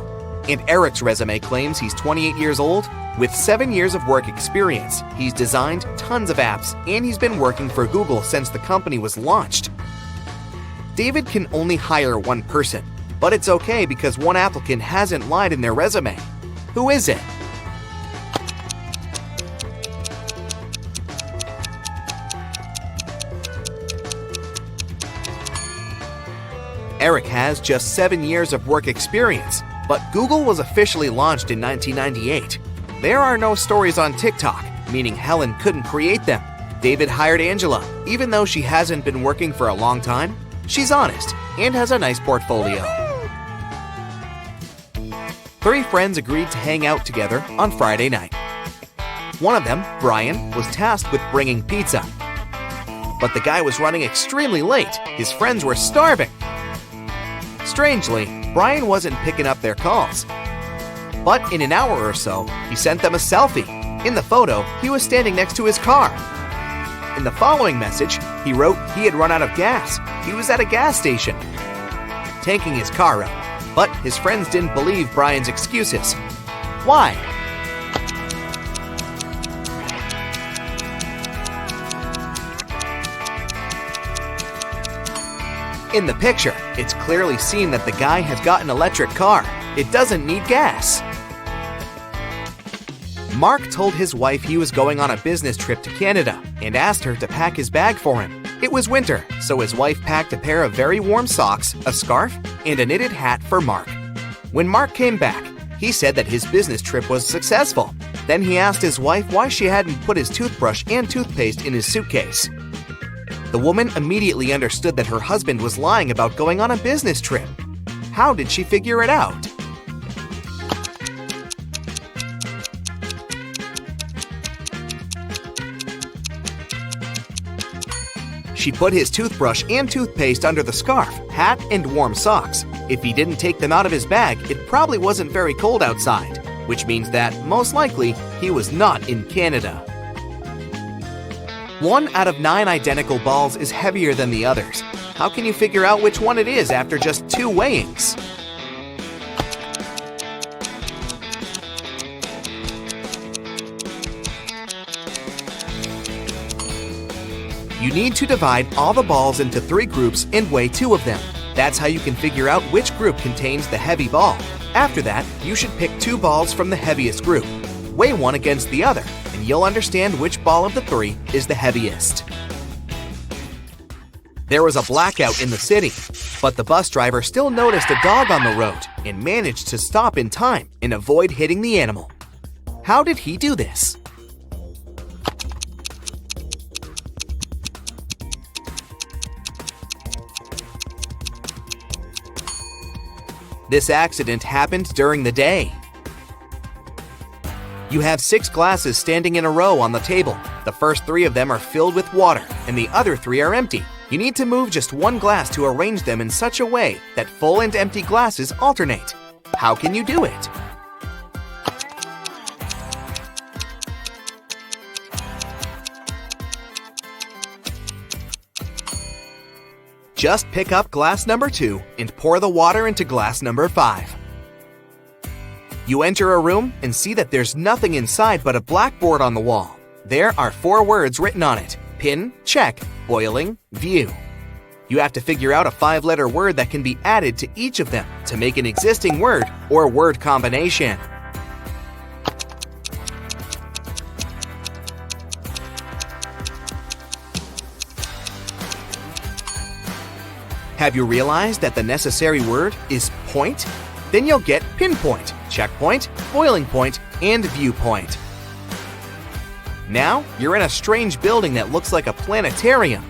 And Eric's resume claims he's 28 years old with 7 years of work experience. He's designed tons of apps and he's been working for Google since the company was launched. David can only hire one person, but it's okay because one applicant hasn't lied in their resume. Who is it? Eric has just 7 years of work experience, but Google was officially launched in 1998. There are no stories on TikTok, meaning Helen couldn't create them. David hired Angela, even though she hasn't been working for a long time. She's honest and has a nice portfolio. 3 friends agreed to hang out together on Friday night. One of them, Brian, was tasked with bringing pizza. But the guy was running extremely late. His friends were starving. Strangely, Brian wasn't picking up their calls. But in an hour or so, he sent them a selfie. In the photo, he was standing next to his car. In the following message, he wrote he had run out of gas. He was at a gas station, tanking his car up. But his friends didn't believe Brian's excuses. Why? In the picture, it's clearly seen that the guy has got an electric car. It doesn't need gas. Mark told his wife he was going on a business trip to Canada and asked her to pack his bag for him. It was winter, so his wife packed a pair of very warm socks, a scarf, and a knitted hat for Mark. When Mark came back, he said that his business trip was successful. Then he asked his wife why she hadn't put his toothbrush and toothpaste in his suitcase. The woman immediately understood that her husband was lying about going on a business trip. How did she figure it out? She put his toothbrush and toothpaste under the scarf, hat, and warm socks. If he didn't take them out of his bag, it probably wasn't very cold outside, which means that, most likely, he was not in Canada. 1 out of 9 identical balls is heavier than the others. How can you figure out which one it is after just 2 weighings? You need to divide all the balls into 3 groups and weigh 2 of them. That's how you can figure out which group contains the heavy ball. After that, you should pick 2 balls from the heaviest group. Weigh one against the other, and you'll understand which ball of the 3 is the heaviest. There was a blackout in the city, but the bus driver still noticed a dog on the road and managed to stop in time and avoid hitting the animal. How did he do this? This accident happened during the day. You have 6 glasses standing in a row on the table. The first 3 of them are filled with water, and the other 3 are empty. You need to move just 1 glass to arrange them in such a way that full and empty glasses alternate. How can you do it? Just pick up glass number 2 and pour the water into glass number 5. You enter a room and see that there's nothing inside but a blackboard on the wall. There are 4 words written on it: pin, check, boiling, view. You have to figure out a 5-letter word that can be added to each of them to make an existing word or word combination. Have you realized that the necessary word is point? Then you'll get pinpoint, checkpoint, boiling point, and viewpoint. Now, you're in a strange building that looks like a planetarium.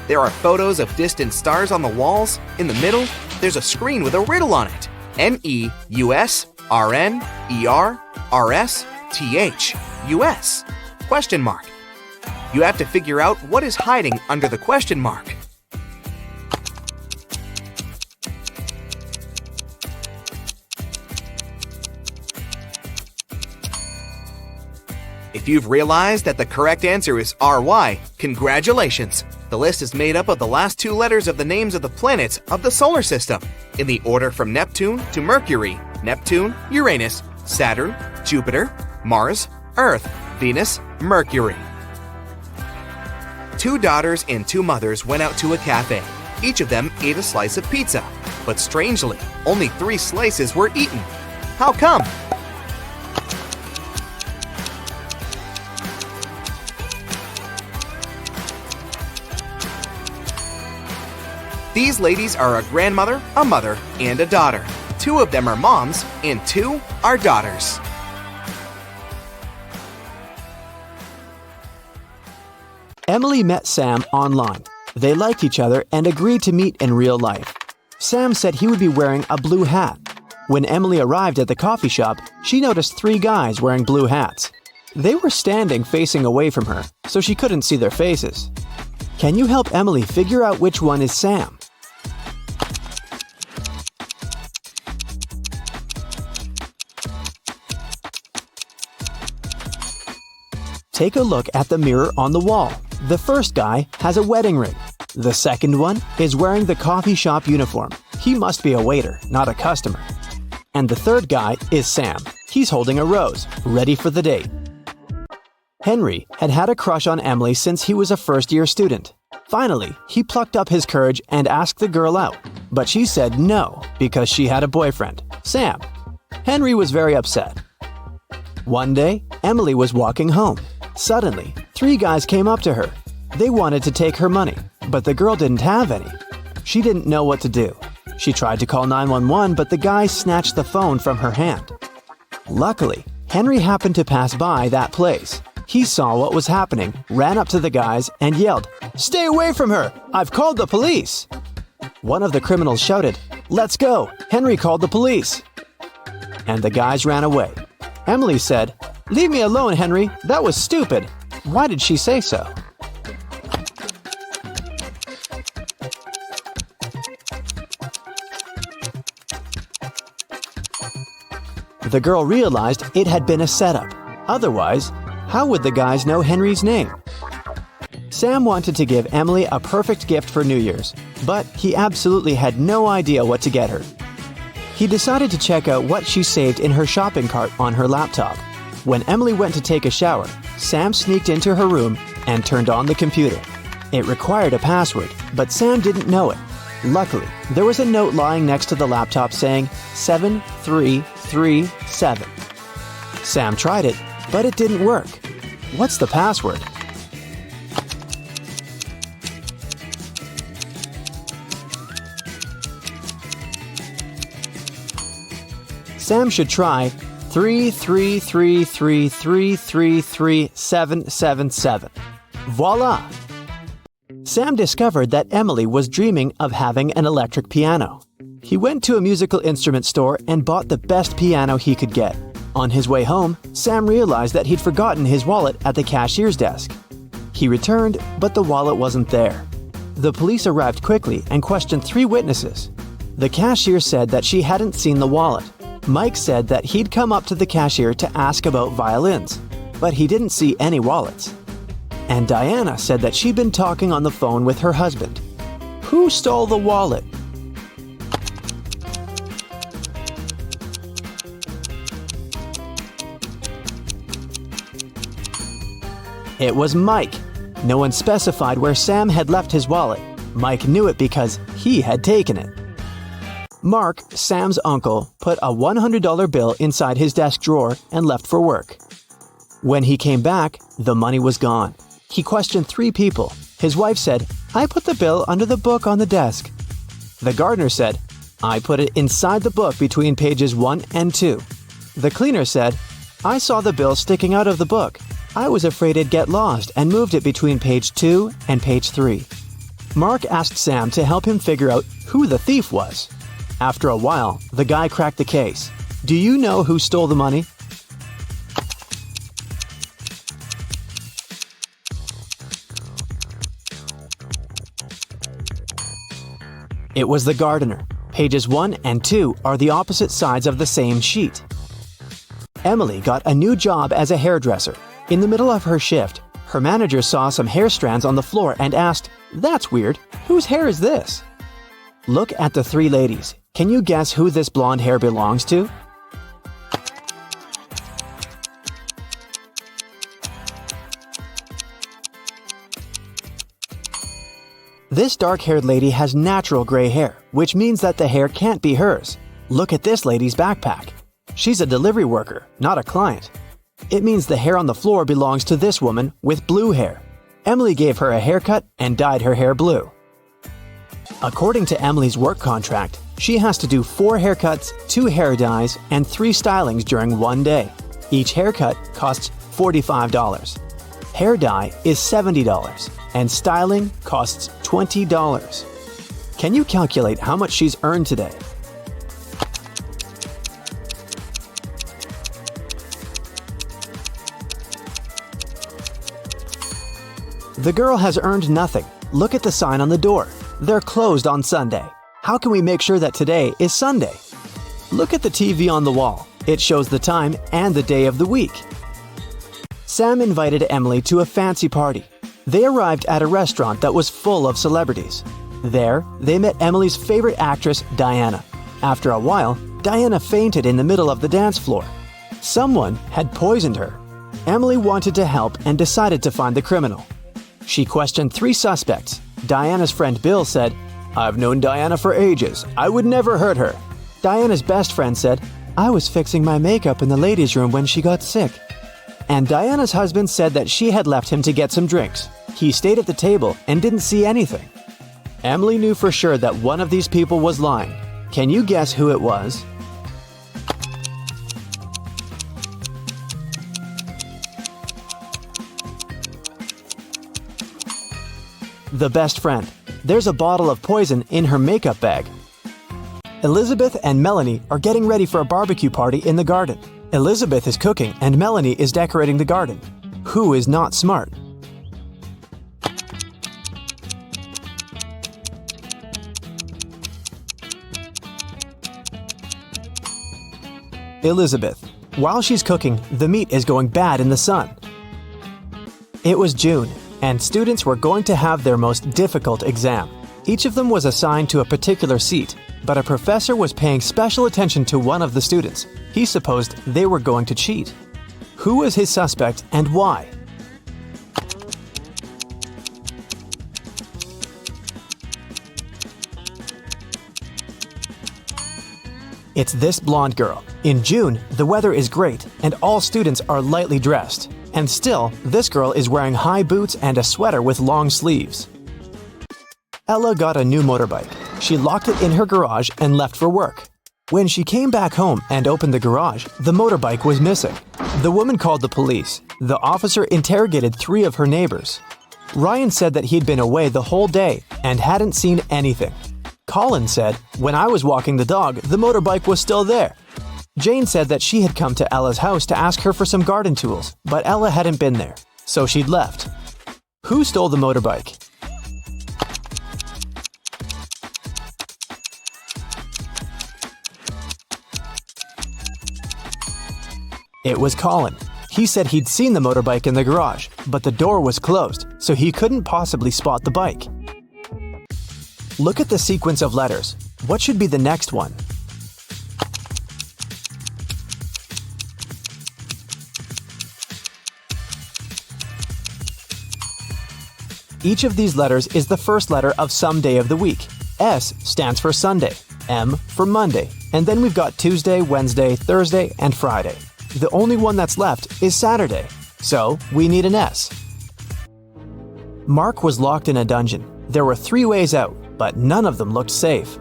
There are photos of distant stars on the walls. In the middle, there's a screen with a riddle on it. NEUSRNERRSTH question mark. You have to figure out what is hiding under the question mark. If you've realized that the correct answer is RY, congratulations! The list is made up of the last 2 letters of the names of the planets of the solar system, in the order from Neptune to Mercury, Neptune, Uranus, Saturn, Jupiter, Mars, Earth, Venus, Mercury. 2 daughters and 2 mothers went out to a cafe. Each of them ate a slice of pizza, but strangely, only 3 slices were eaten. How come? These ladies are a grandmother, a mother, and a daughter. 2 of them are moms, and 2 are daughters. Emily met Sam online. They liked each other and agreed to meet in real life. Sam said he would be wearing a blue hat. When Emily arrived at the coffee shop, she noticed 3 guys wearing blue hats. They were standing facing away from her, so she couldn't see their faces. Can you help Emily figure out which one is Sam? Take a look at the mirror on the wall. The first guy has a wedding ring. The second one is wearing the coffee shop uniform. He must be a waiter, not a customer. And the third guy is Sam. He's holding a rose, ready for the date. Henry had had a crush on Emily since he was a first-year student. Finally, he plucked up his courage and asked the girl out, but she said no because she had a boyfriend, Sam. Henry was very upset. One day, Emily was walking home. Suddenly, 3 guys came up to her. They wanted to take her money, but the girl didn't have any. She didn't know what to do. She tried to call 911, but the guys snatched the phone from her hand. Luckily, Henry happened to pass by that place. He saw what was happening, ran up to the guys, and yelled, "Stay away from her! I've called the police!" One of the criminals shouted, "Let's go! Henry called the police!" And the guys ran away. Emily said, "Leave me alone, Henry. That was stupid." Why did she say so? The girl realized it had been a setup. Otherwise, how would the guys know Henry's name? Sam wanted to give Emily a perfect gift for New Year's, but he absolutely had no idea what to get her. He decided to check out what she saved in her shopping cart on her laptop. When Emily went to take a shower, Sam sneaked into her room and turned on the computer. It required a password, but Sam didn't know it. Luckily, there was a note lying next to the laptop saying 7337. Sam tried it, but it didn't work. What's the password? Sam should try 33333333777. Voila! Sam discovered that Emily was dreaming of having an electric piano. He went to a musical instrument store and bought the best piano he could get. On his way home, Sam realized that he'd forgotten his wallet at the cashier's desk. He returned, but the wallet wasn't there. The police arrived quickly and questioned 3 witnesses. The cashier said that she hadn't seen the wallet. Mike said that he'd come up to the cashier to ask about violins, but he didn't see any wallets. And Diana said that she'd been talking on the phone with her husband. Who stole the wallet? It was Mike. No one specified where Sam had left his wallet. Mike knew it because he had taken it. Mark, Sam's uncle, put a $100 bill inside his desk drawer and left for work. When he came back, the money was gone. He questioned 3 people. His wife said, "I put the bill under the book on the desk." The gardener said, "I put it inside the book between pages 1 and 2. The cleaner said, "I saw the bill sticking out of the book. I was afraid it'd get lost and moved it between page 2 and page 3. Mark asked Sam to help him figure out who the thief was. After a while, the guy cracked the case. Do you know who stole the money? It was the gardener. Pages 1 and 2 are the opposite sides of the same sheet. Emily got a new job as a hairdresser. In the middle of her shift, her manager saw some hair strands on the floor and asked, "That's weird. Whose hair is this?" Look at the 3 ladies. Can you guess who this blonde hair belongs to? This dark-haired lady has natural gray hair, which means that the hair can't be hers. Look at this lady's backpack. She's a delivery worker, not a client. It means the hair on the floor belongs to this woman with blue hair. Emily gave her a haircut and dyed her hair blue. According to Emily's work contract, she has to do 4 haircuts, 2 hair dyes, and 3 stylings during one day. Each haircut costs $45. Hair dye is $70, and styling costs $20. Can you calculate how much she's earned today? The girl has earned nothing. Look at the sign on the door. They're closed on Sunday. How can we make sure that today is Sunday? Look at the TV on the wall. It shows the time and the day of the week. Sam invited Emily to a fancy party. They arrived at a restaurant that was full of celebrities. There, they met Emily's favorite actress, Diana. After a while, Diana fainted in the middle of the dance floor. Someone had poisoned her. Emily wanted to help and decided to find the criminal. She questioned 3 suspects. Diana's friend Bill said, "I've known Diana for ages. I would never hurt her." Diana's best friend said, "I was fixing my makeup in the ladies' room when she got sick." And Diana's husband said that she had left him to get some drinks. He stayed at the table and didn't see anything. Emily knew for sure that one of these people was lying. Can you guess who it was? The best friend. There's a bottle of poison in her makeup bag. Elizabeth and Melanie are getting ready for a barbecue party in the garden. Elizabeth is cooking and Melanie is decorating the garden. Who is not smart? Elizabeth. While she's cooking, the meat is going bad in the sun. It was June, and students were going to have their most difficult exam. Each of them was assigned to a particular seat, but a professor was paying special attention to one of the students. He supposed they were going to cheat. Who was his suspect and why? It's this blonde girl. In June, the weather is great and all students are lightly dressed. And still, this girl is wearing high boots and a sweater with long sleeves. Ella got a new motorbike. She locked it in her garage and left for work. When she came back home and opened the garage, the motorbike was missing. The woman called the police. The officer interrogated 3 of her neighbors. Ryan said that he'd been away the whole day and hadn't seen anything. Colin said, "When I was walking the dog, the motorbike was still there." Jane said that she had come to Ella's house to ask her for some garden tools, but Ella hadn't been there, so she'd left. Who stole the motorbike? It was Colin. He said he'd seen the motorbike in the garage, but the door was closed, so he couldn't possibly spot the bike. Look at the sequence of letters. What should be the next one? Each of these letters is the first letter of some day of the week. S stands for Sunday, M for Monday, and then we've got Tuesday, Wednesday, Thursday, and Friday. The only one that's left is Saturday, so we need an S. Mark was locked in a dungeon. There were 3 ways out, but none of them looked safe.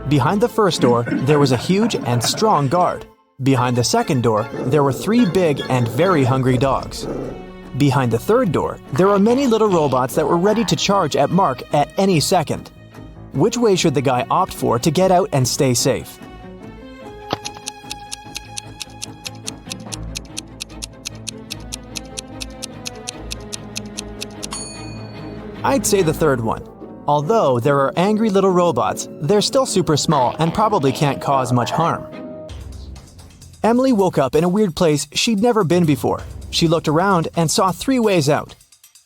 Behind the first door, there was a huge and strong guard. Behind the second door, there were 3 big and very hungry dogs. Behind the third door, there were many little robots that were ready to charge at Mark at any second. Which way should the guy opt for to get out and stay safe? I'd say the third one. Although there are angry little robots, they're still super small and probably can't cause much harm. Emily woke up in a weird place she'd never been before. She looked around and saw 3 ways out.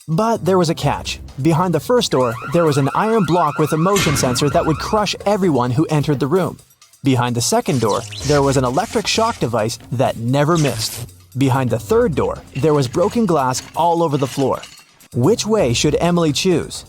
But there was a catch. Behind the first door, there was an iron block with a motion sensor that would crush everyone who entered the room. Behind the second door, there was an electric shock device that never missed. Behind the third door, there was broken glass all over the floor. Which way should Emily choose?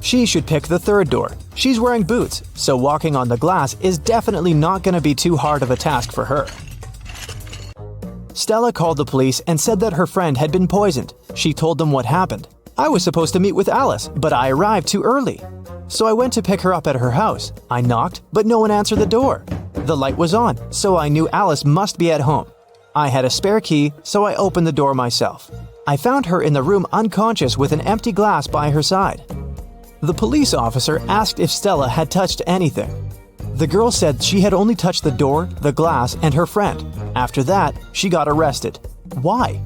She should pick the third door. She's wearing boots, so walking on the glass is definitely not going to be too hard of a task for her. Stella called the police and said that her friend had been poisoned. She told them what happened. I was supposed to meet with Alice, but I arrived too early. So I went to pick her up at her house. I knocked, but no one answered the door. The light was on, so I knew Alice must be at home. I had a spare key, so I opened the door myself. I found her in the room unconscious with an empty glass by her side. The police officer asked if Stella had touched anything. The girl said she had only touched the door, the glass, and her friend. After that, she got arrested. Why?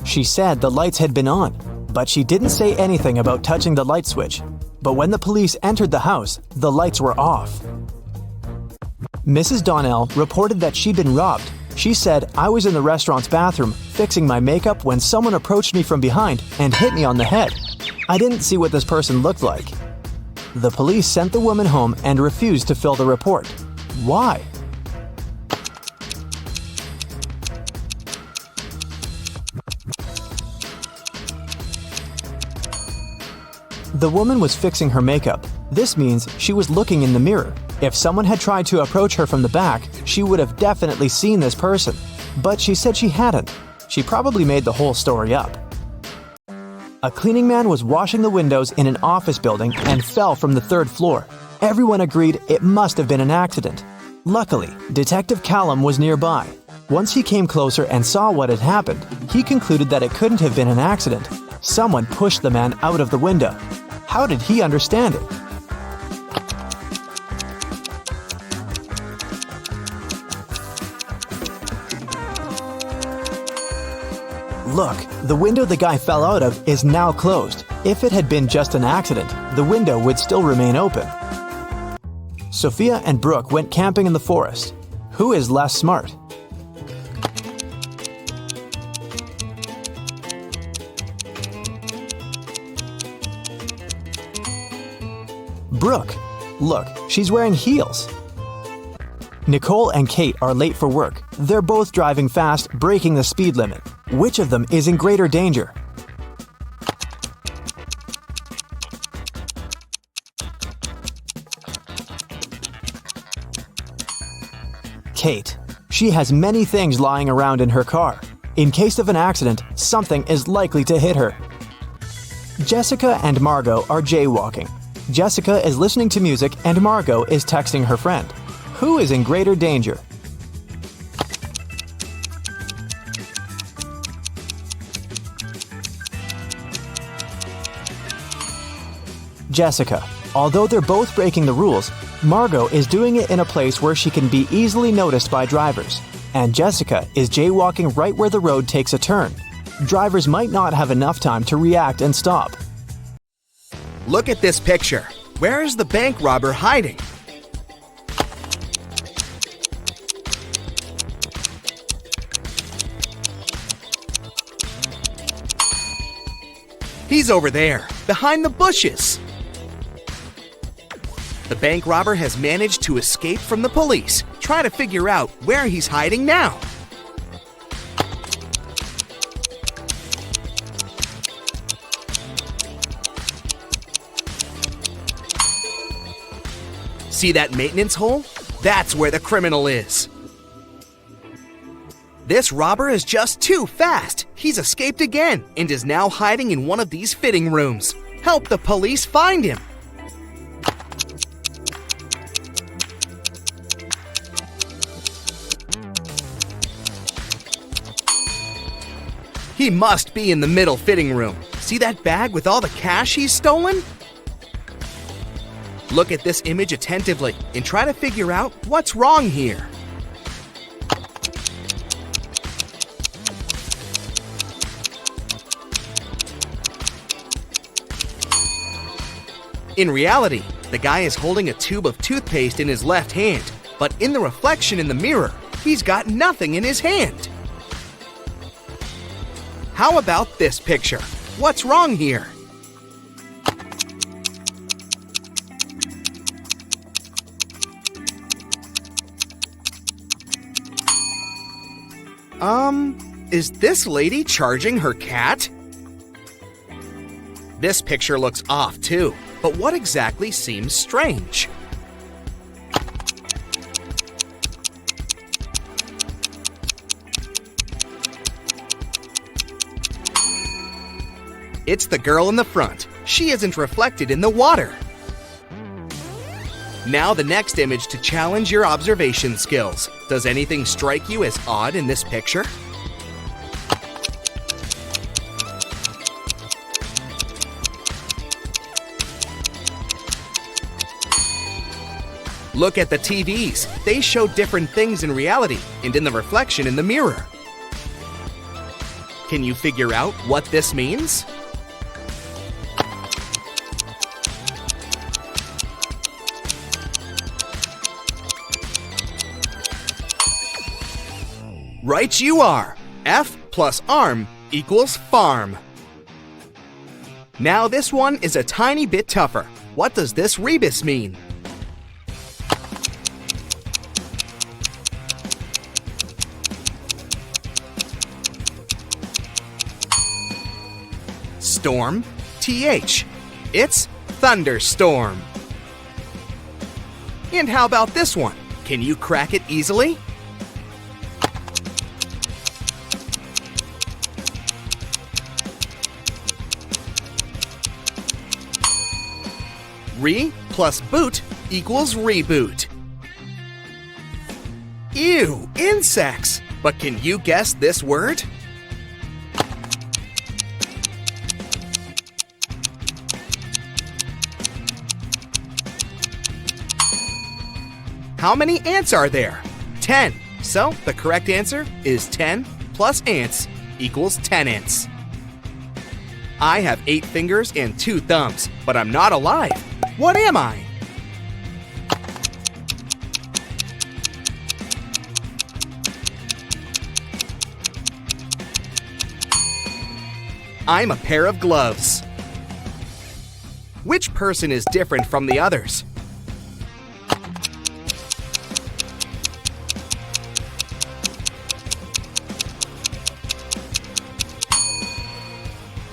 She said the lights had been on, but she didn't say anything about touching the light switch. But when the police entered the house, the lights were off. Mrs. Donnell reported that she'd been robbed. She said, "I was in the restaurant's bathroom fixing my makeup when someone approached me from behind and hit me on the head. I didn't see what this person looked like." The police sent the woman home and refused to fill the report. Why? The woman was fixing her makeup. This means she was looking in the mirror. If someone had tried to approach her from the back, she would have definitely seen this person. But she said she hadn't. She probably made the whole story up. A cleaning man was washing the windows in an office building and fell from the 3rd floor. Everyone agreed it must have been an accident. Luckily, Detective Callum was nearby. Once he came closer and saw what had happened, he concluded that it couldn't have been an accident. Someone pushed the man out of the window. How did he understand it? Look, the window the guy fell out of is now closed. If it had been just an accident, the window would still remain open. Sophia and Brooke went camping in the forest. Who is less smart? Brooke. Look, she's wearing heels. Nicole and Kate are late for work. They're both driving fast, breaking the speed limit. Which of them is in greater danger? Kate. She has many things lying around in her car. In case of an accident, something is likely to hit her. Jessica and Margot are jaywalking. Jessica is listening to music and Margot is texting her friend. Who is in greater danger? Jessica. Although they're both breaking the rules, Margot is doing it in a place where she can be easily noticed by drivers. And Jessica is jaywalking right where the road takes a turn. Drivers might not have enough time to react and stop. Look at this picture. Where is the bank robber hiding? He's over there, behind the bushes. The bank robber has managed to escape from the police. Try to figure out where he's hiding now. See that maintenance hole? That's where the criminal is. This robber is just too fast. He's escaped again and is now hiding in one of these fitting rooms. Help the police find him. He must be in the middle fitting room. See that bag with all the cash he's stolen? Look at this image attentively and try to figure out what's wrong here. In reality, the guy is holding a tube of toothpaste in his left hand, but in the reflection in the mirror, he's got nothing in his hand. How about this picture? What's wrong here? Is this lady charging her cat? This picture looks off too, but what exactly seems strange? It's the girl in the front. She isn't reflected in the water. Now the next image to challenge your observation skills. Does anything strike you as odd in this picture? Look at the TVs. They show different things in reality and in the reflection in the mirror. Can you figure out what this means? Right you are! F plus arm equals farm. Now this one is a tiny bit tougher. What does this rebus mean? Storm, TH. It's thunderstorm. And how about this one? Can you crack it easily? Re plus boot equals reboot. Ew, insects! But can you guess this word? How many ants are there? 10. So the correct answer is 10 plus ants equals tenants. I have 8 fingers and 2 thumbs, but I'm not alive. What am I? I'm a pair of gloves. Which person is different from the others?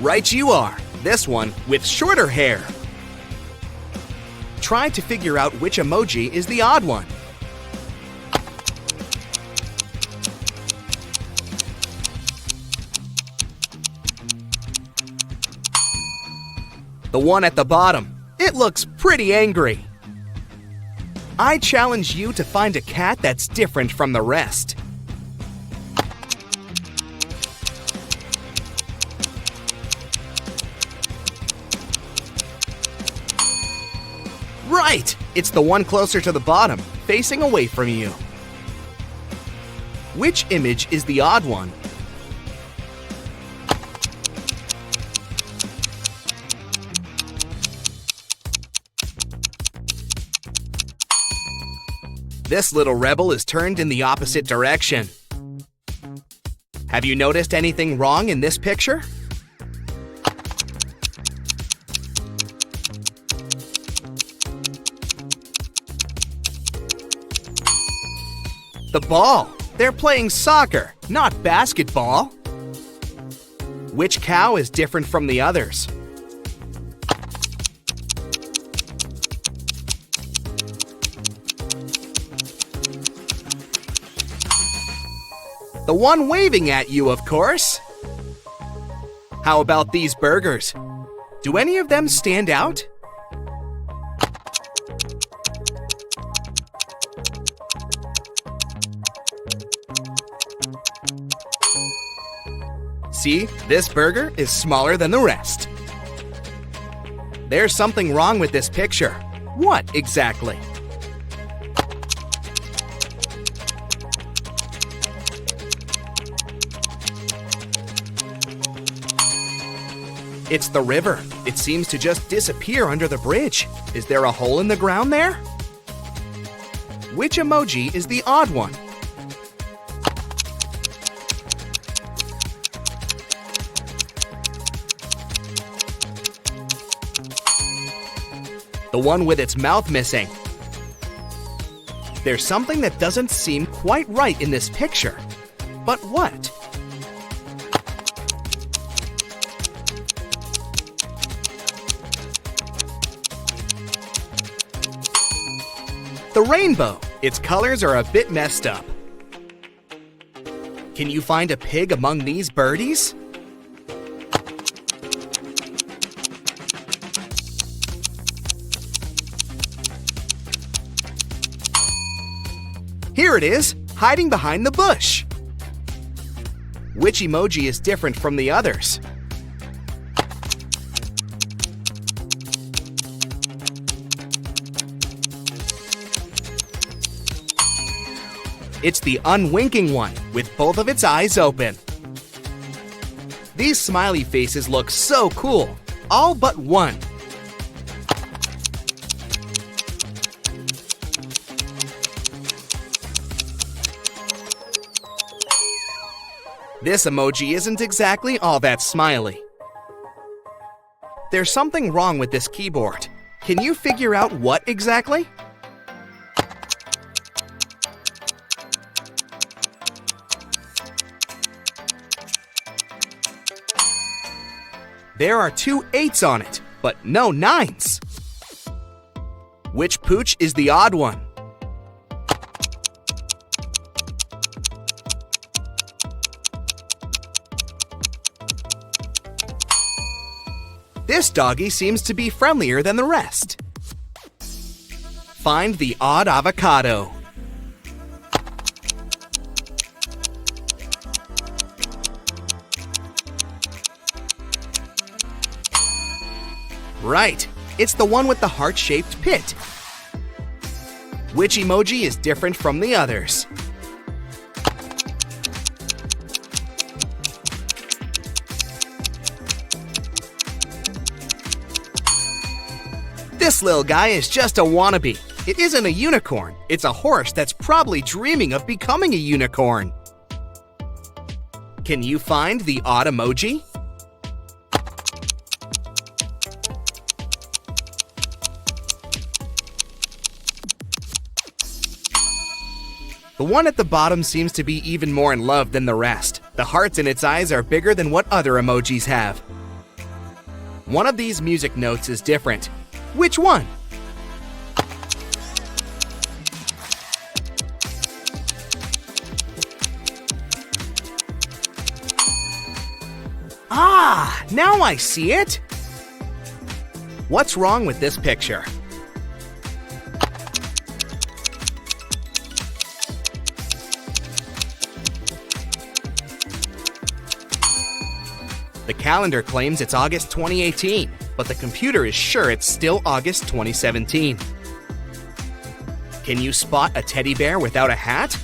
Right you are, this one with shorter hair. Try to figure out which emoji is the odd one. The one at the bottom, it looks pretty angry. I challenge you to find a cat that's different from the rest. Right! It's the one closer to the bottom, facing away from you. Which image is the odd one? This little rebel is turned in the opposite direction. Have you noticed anything wrong in this picture? The ball. They're playing soccer, not basketball. Which cow is different from the others? The one waving at you, of course. How about these burgers? Do any of them stand out? See, this burger is smaller than the rest. There's something wrong with this picture. What exactly? It's the river. It seems to just disappear under the bridge. Is there a hole in the ground there? Which emoji is the odd one? The one with its mouth missing. There's something that doesn't seem quite right in this picture. But what? The rainbow. Its colors are a bit messed up. Can you find a pig among these birdies? Here it is, hiding behind the bush. Which emoji is different from the others? It's the unwinking one, with both of its eyes open. These smiley faces look so cool, all but one. This emoji isn't exactly all that smiley. There's something wrong with this keyboard. Can you figure out what exactly? There are 2 8s on it, but no 9s. Which pooch is the odd one? This doggy seems to be friendlier than the rest. Find the odd avocado. Right, it's the one with the heart-shaped pit. Which emoji is different from the others? This little guy is just a wannabe. It isn't a unicorn. It's a horse that's probably dreaming of becoming a unicorn. Can you find the odd emoji? The one at the bottom seems to be even more in love than the rest. The hearts in its eyes are bigger than what other emojis have. One of these music notes is different. Which one? Ah, now I see it. What's wrong with this picture? The calendar claims it's August 2018, but the computer is sure it's still August 2017. Can you spot a teddy bear without a hat?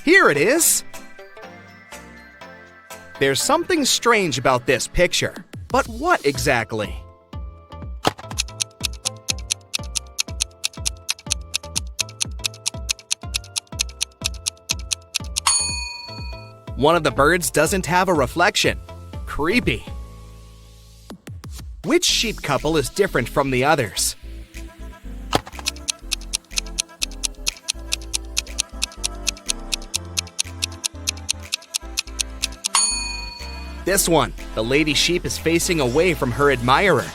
Here it is! There's something strange about this picture, but what exactly? One of the birds doesn't have a reflection. Creepy. Which sheep couple is different from the others? This one. The lady sheep is facing away from her admirer.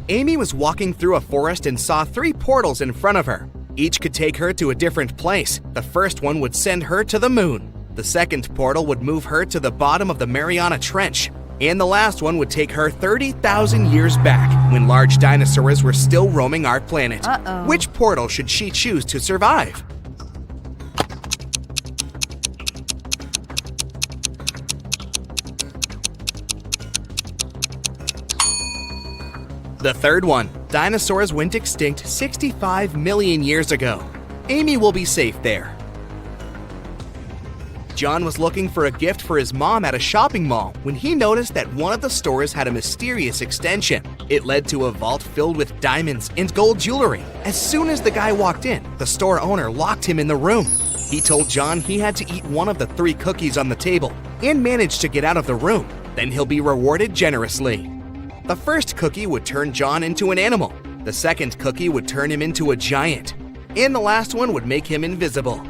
Amy was walking through a forest and saw 3 portals in front of her. Each could take her to a different place. The first one would send her to the moon. The second portal would move her to the bottom of the Mariana Trench. And the last one would take her 30,000 years back, when large dinosaurs were still roaming our planet. Which portal should she choose to survive? The third one. Dinosaurs went extinct 65 million years ago. Amy will be safe there. John was looking for a gift for his mom at a shopping mall when he noticed that one of the stores had a mysterious extension. It led to a vault filled with diamonds and gold jewelry. As soon as the guy walked in, the store owner locked him in the room. He told John he had to eat one of the 3 cookies on the table and manage to get out of the room. Then he'll be rewarded generously. The first cookie would turn John into an animal. The second cookie would turn him into a giant. And the last one would make him invisible.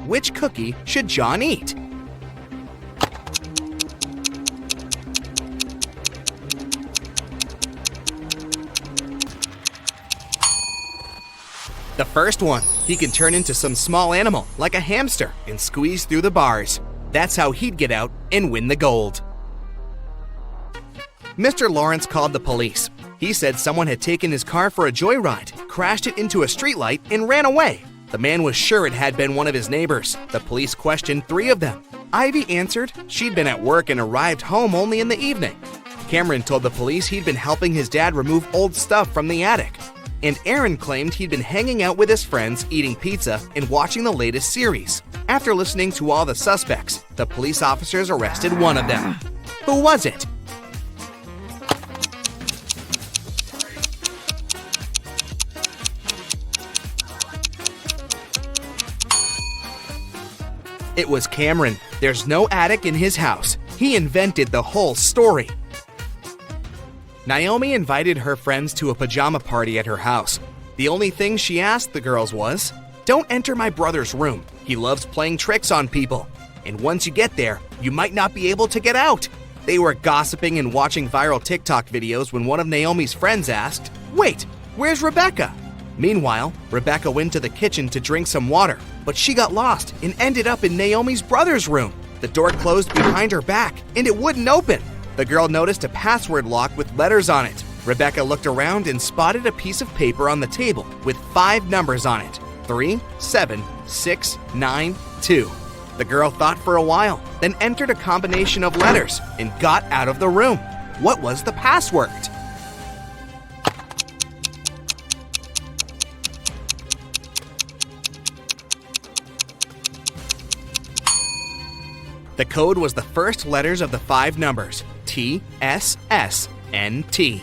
Which cookie should John eat? The first one. He can turn into some small animal, like a hamster, and squeeze through the bars. That's how he'd get out and win the gold. Mr. Lawrence called the police. He said someone had taken his car for a joyride, crashed it into a streetlight, and ran away. The man was sure it had been one of his neighbors. The police questioned 3 of them. Ivy answered she'd been at work and arrived home only in the evening. Cameron told the police he'd been helping his dad remove old stuff from the attic. And Aaron claimed he'd been hanging out with his friends, eating pizza, and watching the latest series. After listening to all the suspects, the police officers arrested one of them. Who was it? It was Cameron. There's no attic in his house. He invented the whole story. Naomi invited her friends to a pajama party at her house. The only thing she asked the girls was, "Don't enter my brother's room. He loves playing tricks on people. And once you get there, you might not be able to get out." They were gossiping and watching viral TikTok videos when one of Naomi's friends asked, "Wait, where's Rebecca?" Meanwhile, Rebecca went to the kitchen to drink some water, but she got lost and ended up in Naomi's brother's room. The door closed behind her back, and it wouldn't open. The girl noticed a password lock with letters on it. Rebecca looked around and spotted a piece of paper on the table with 5 numbers on it: 3, 7, 6, 9, 2. The girl thought for a while, then entered a combination of letters and got out of the room. What was the password? The code was the first letters of the 5 numbers, T, S, S, N, T.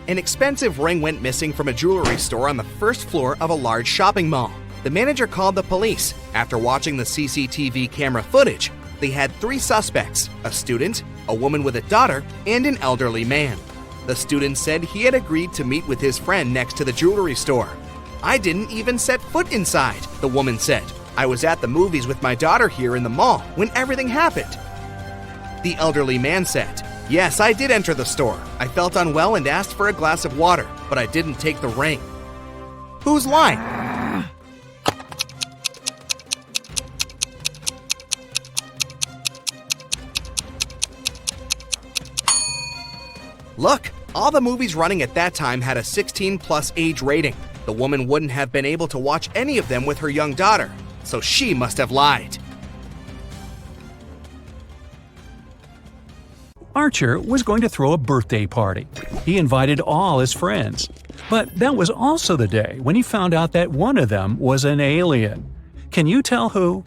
An expensive ring went missing from a jewelry store on the first floor of a large shopping mall. The manager called the police. After watching the CCTV camera footage, they had 3 suspects: a student, a woman with a daughter, and an elderly man. The student said he had agreed to meet with his friend next to the jewelry store. "I didn't even set foot inside," the woman said. "I was at the movies with my daughter here in the mall when everything happened." The elderly man said, "Yes, I did enter the store. I felt unwell and asked for a glass of water, but I didn't take the ring." Who's lying? Look, all the movies running at that time had a 16+ age rating. The woman wouldn't have been able to watch any of them with her young daughter, so she must have lied. Archer was going to throw a birthday party. He invited all his friends. But that was also the day when he found out that one of them was an alien. Can you tell who?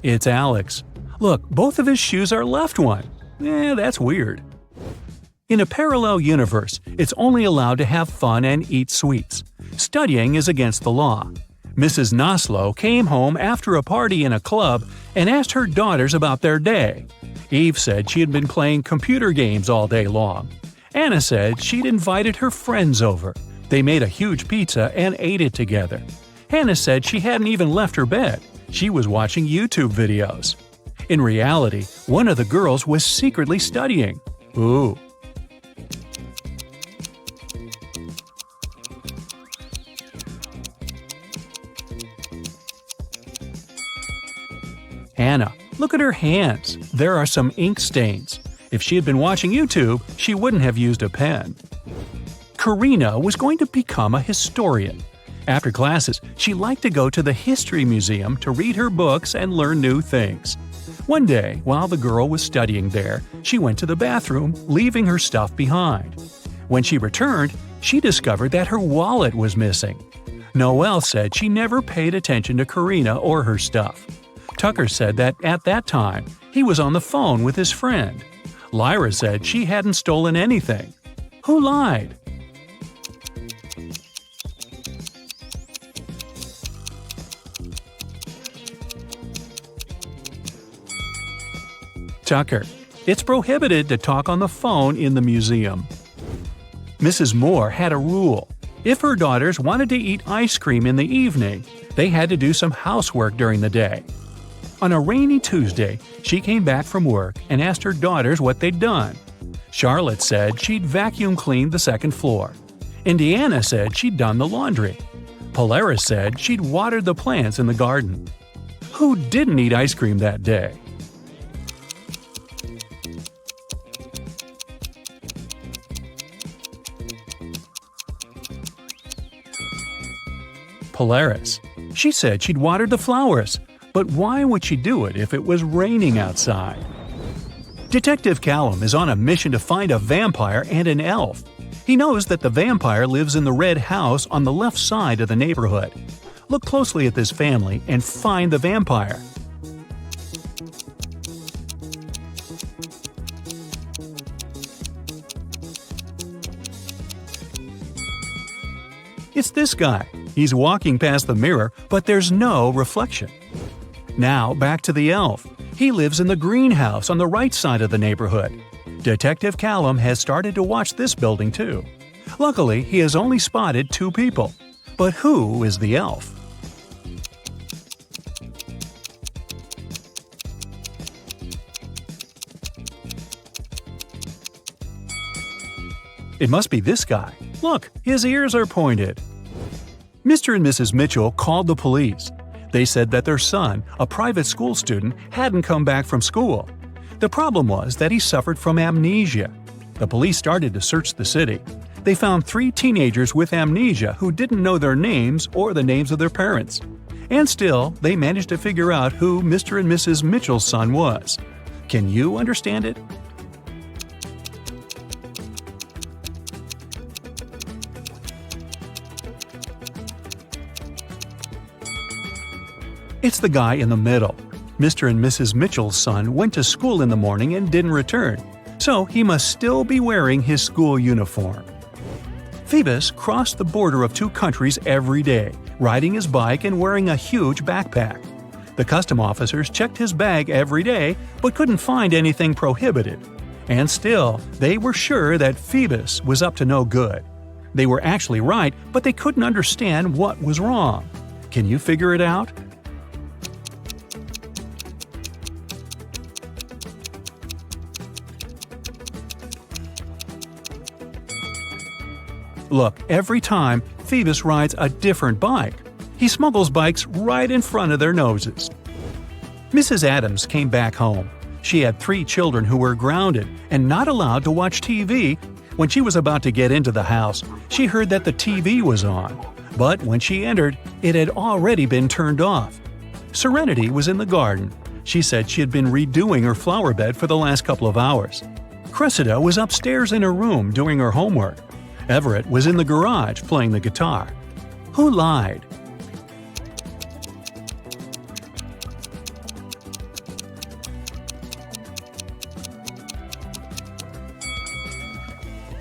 It's Alex. Look, both of his shoes are left one. That's weird. In a parallel universe, it's only allowed to have fun and eat sweets. Studying is against the law. Mrs. Noslow came home after a party in a club and asked her daughters about their day. Eve said she had been playing computer games all day long. Anna said she'd invited her friends over. They made a huge pizza and ate it together. Hannah said she hadn't even left her bed. She was watching YouTube videos. In reality, one of the girls was secretly studying. Ooh. Hannah, look at her hands. There are some ink stains. If she had been watching YouTube, she wouldn't have used a pen. Karina was going to become a historian. After classes, she liked to go to the History Museum to read her books and learn new things. One day, while the girl was studying there, she went to the bathroom, leaving her stuff behind. When she returned, she discovered that her wallet was missing. Noelle said she never paid attention to Karina or her stuff. Tucker said that at that time, he was on the phone with his friend. Lyra said she hadn't stolen anything. Who lied? Tucker. It's prohibited to talk on the phone in the museum. Mrs. Moore had a rule. If her daughters wanted to eat ice cream in the evening, they had to do some housework during the day. On a rainy Tuesday, she came back from work and asked her daughters what they'd done. Charlotte said she'd vacuum cleaned the second floor. Indiana said she'd done the laundry. Polaris said she'd watered the plants in the garden. Who didn't eat ice cream that day? Polaris. She said she'd watered the flowers. But why would she do it if it was raining outside? Detective Callum is on a mission to find a vampire and an elf. He knows that the vampire lives in the red house on the left side of the neighborhood. Look closely at this family and find the vampire. It's this guy. He's walking past the mirror, but there's no reflection. Now, back to the elf. He lives in the greenhouse on the right side of the neighborhood. Detective Callum has started to watch this building too. Luckily, he has only spotted 2 people. But who is the elf? It must be this guy. Look, his ears are pointed. Mr. and Mrs. Mitchell called the police. They said that their son, a private school student, hadn't come back from school. The problem was that he suffered from amnesia. The police started to search the city. They found 3 teenagers with amnesia who didn't know their names or the names of their parents. And still, they managed to figure out who Mr. and Mrs. Mitchell's son was. Can you understand it? It's the guy in the middle. Mr. and Mrs. Mitchell's son went to school in the morning and didn't return, so he must still be wearing his school uniform. Phoebus crossed the border of 2 countries every day, riding his bike and wearing a huge backpack. The custom officers checked his bag every day but couldn't find anything prohibited. And still, they were sure that Phoebus was up to no good. They were actually right, but they couldn't understand what was wrong. Can you figure it out? Look, every time, Phoebus rides a different bike. He smuggles bikes right in front of their noses. Mrs. Adams came back home. She had 3 children who were grounded and not allowed to watch TV. When she was about to get into the house, she heard that the TV was on. But when she entered, it had already been turned off. Serenity was in the garden. She said she had been redoing her flower bed for the last couple of hours. Cressida was upstairs in her room doing her homework. Everett was in the garage playing the guitar. Who lied?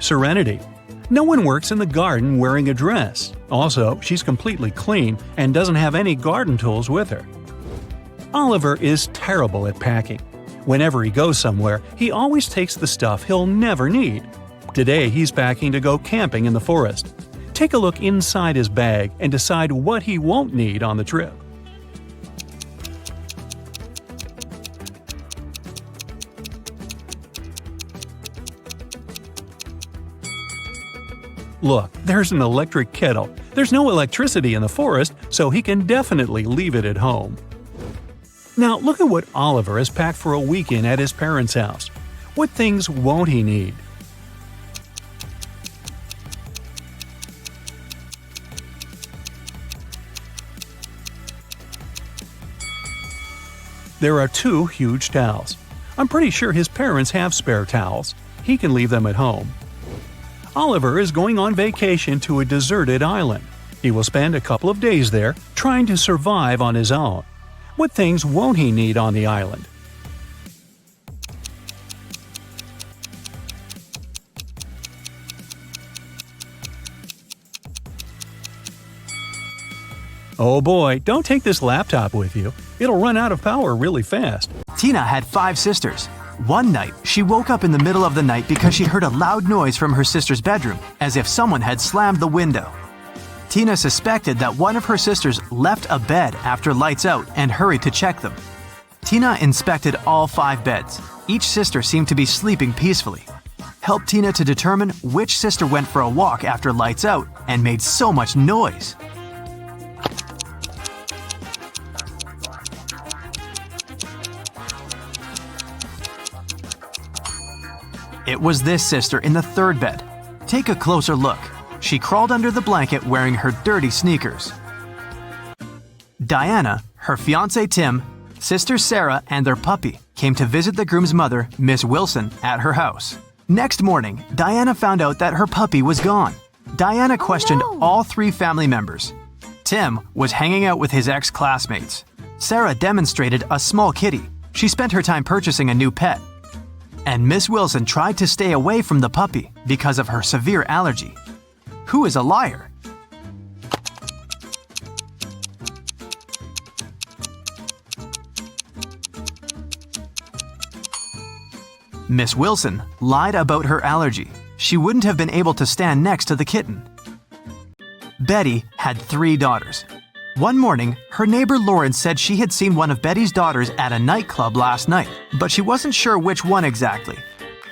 serenity. No one works in the garden wearing a dress. Also, she's completely clean and doesn't have any garden tools with her. Oliver is terrible at packing. Whenever he goes somewhere, he always takes the stuff he'll never need. Today, he's packing to go camping in the forest. Take a look inside his bag and decide what he won't need on the trip. Look, there's an electric kettle. There's no electricity in the forest, so he can definitely leave it at home. Now look at what Oliver has packed for a weekend at his parents' house. What things won't he need? There are 2 huge towels. I'm pretty sure his parents have spare towels. He can leave them at home. Oliver is going on vacation to a deserted island. He will spend a couple of days there, trying to survive on his own. What things won't he need on the island? Oh boy, don't take this laptop with you. It'll run out of power really fast. Tina had 5 sisters. One night, she woke up in the middle of the night because she heard a loud noise from her sister's bedroom, as if someone had slammed the window. Tina suspected that one of her sisters left a bed after lights out and hurried to check them. Tina inspected all 5 beds. Each sister seemed to be sleeping peacefully. Helped Tina to determine which sister went for a walk after lights out and made so much noise. It was this sister in the 3rd bed. Take a closer look. She crawled under the blanket wearing her dirty sneakers. Diana, her fiancé Tim, sister Sarah, and their puppy came to visit the groom's mother, Miss Wilson, at her house. Next morning, Diana found out that her puppy was gone. Diana questioned all 3 family members. Tim was hanging out with his ex-classmates. Sarah demonstrated a small kitty. She spent her time purchasing a new pet. And Miss Wilson tried to stay away from the puppy because of her severe allergy. Who is a liar? Miss Wilson lied about her allergy. She wouldn't have been able to stand next to the kitten. Betty had 3 daughters. One morning, her neighbor Lauren said she had seen one of Betty's daughters at a nightclub last night, but she wasn't sure which one exactly.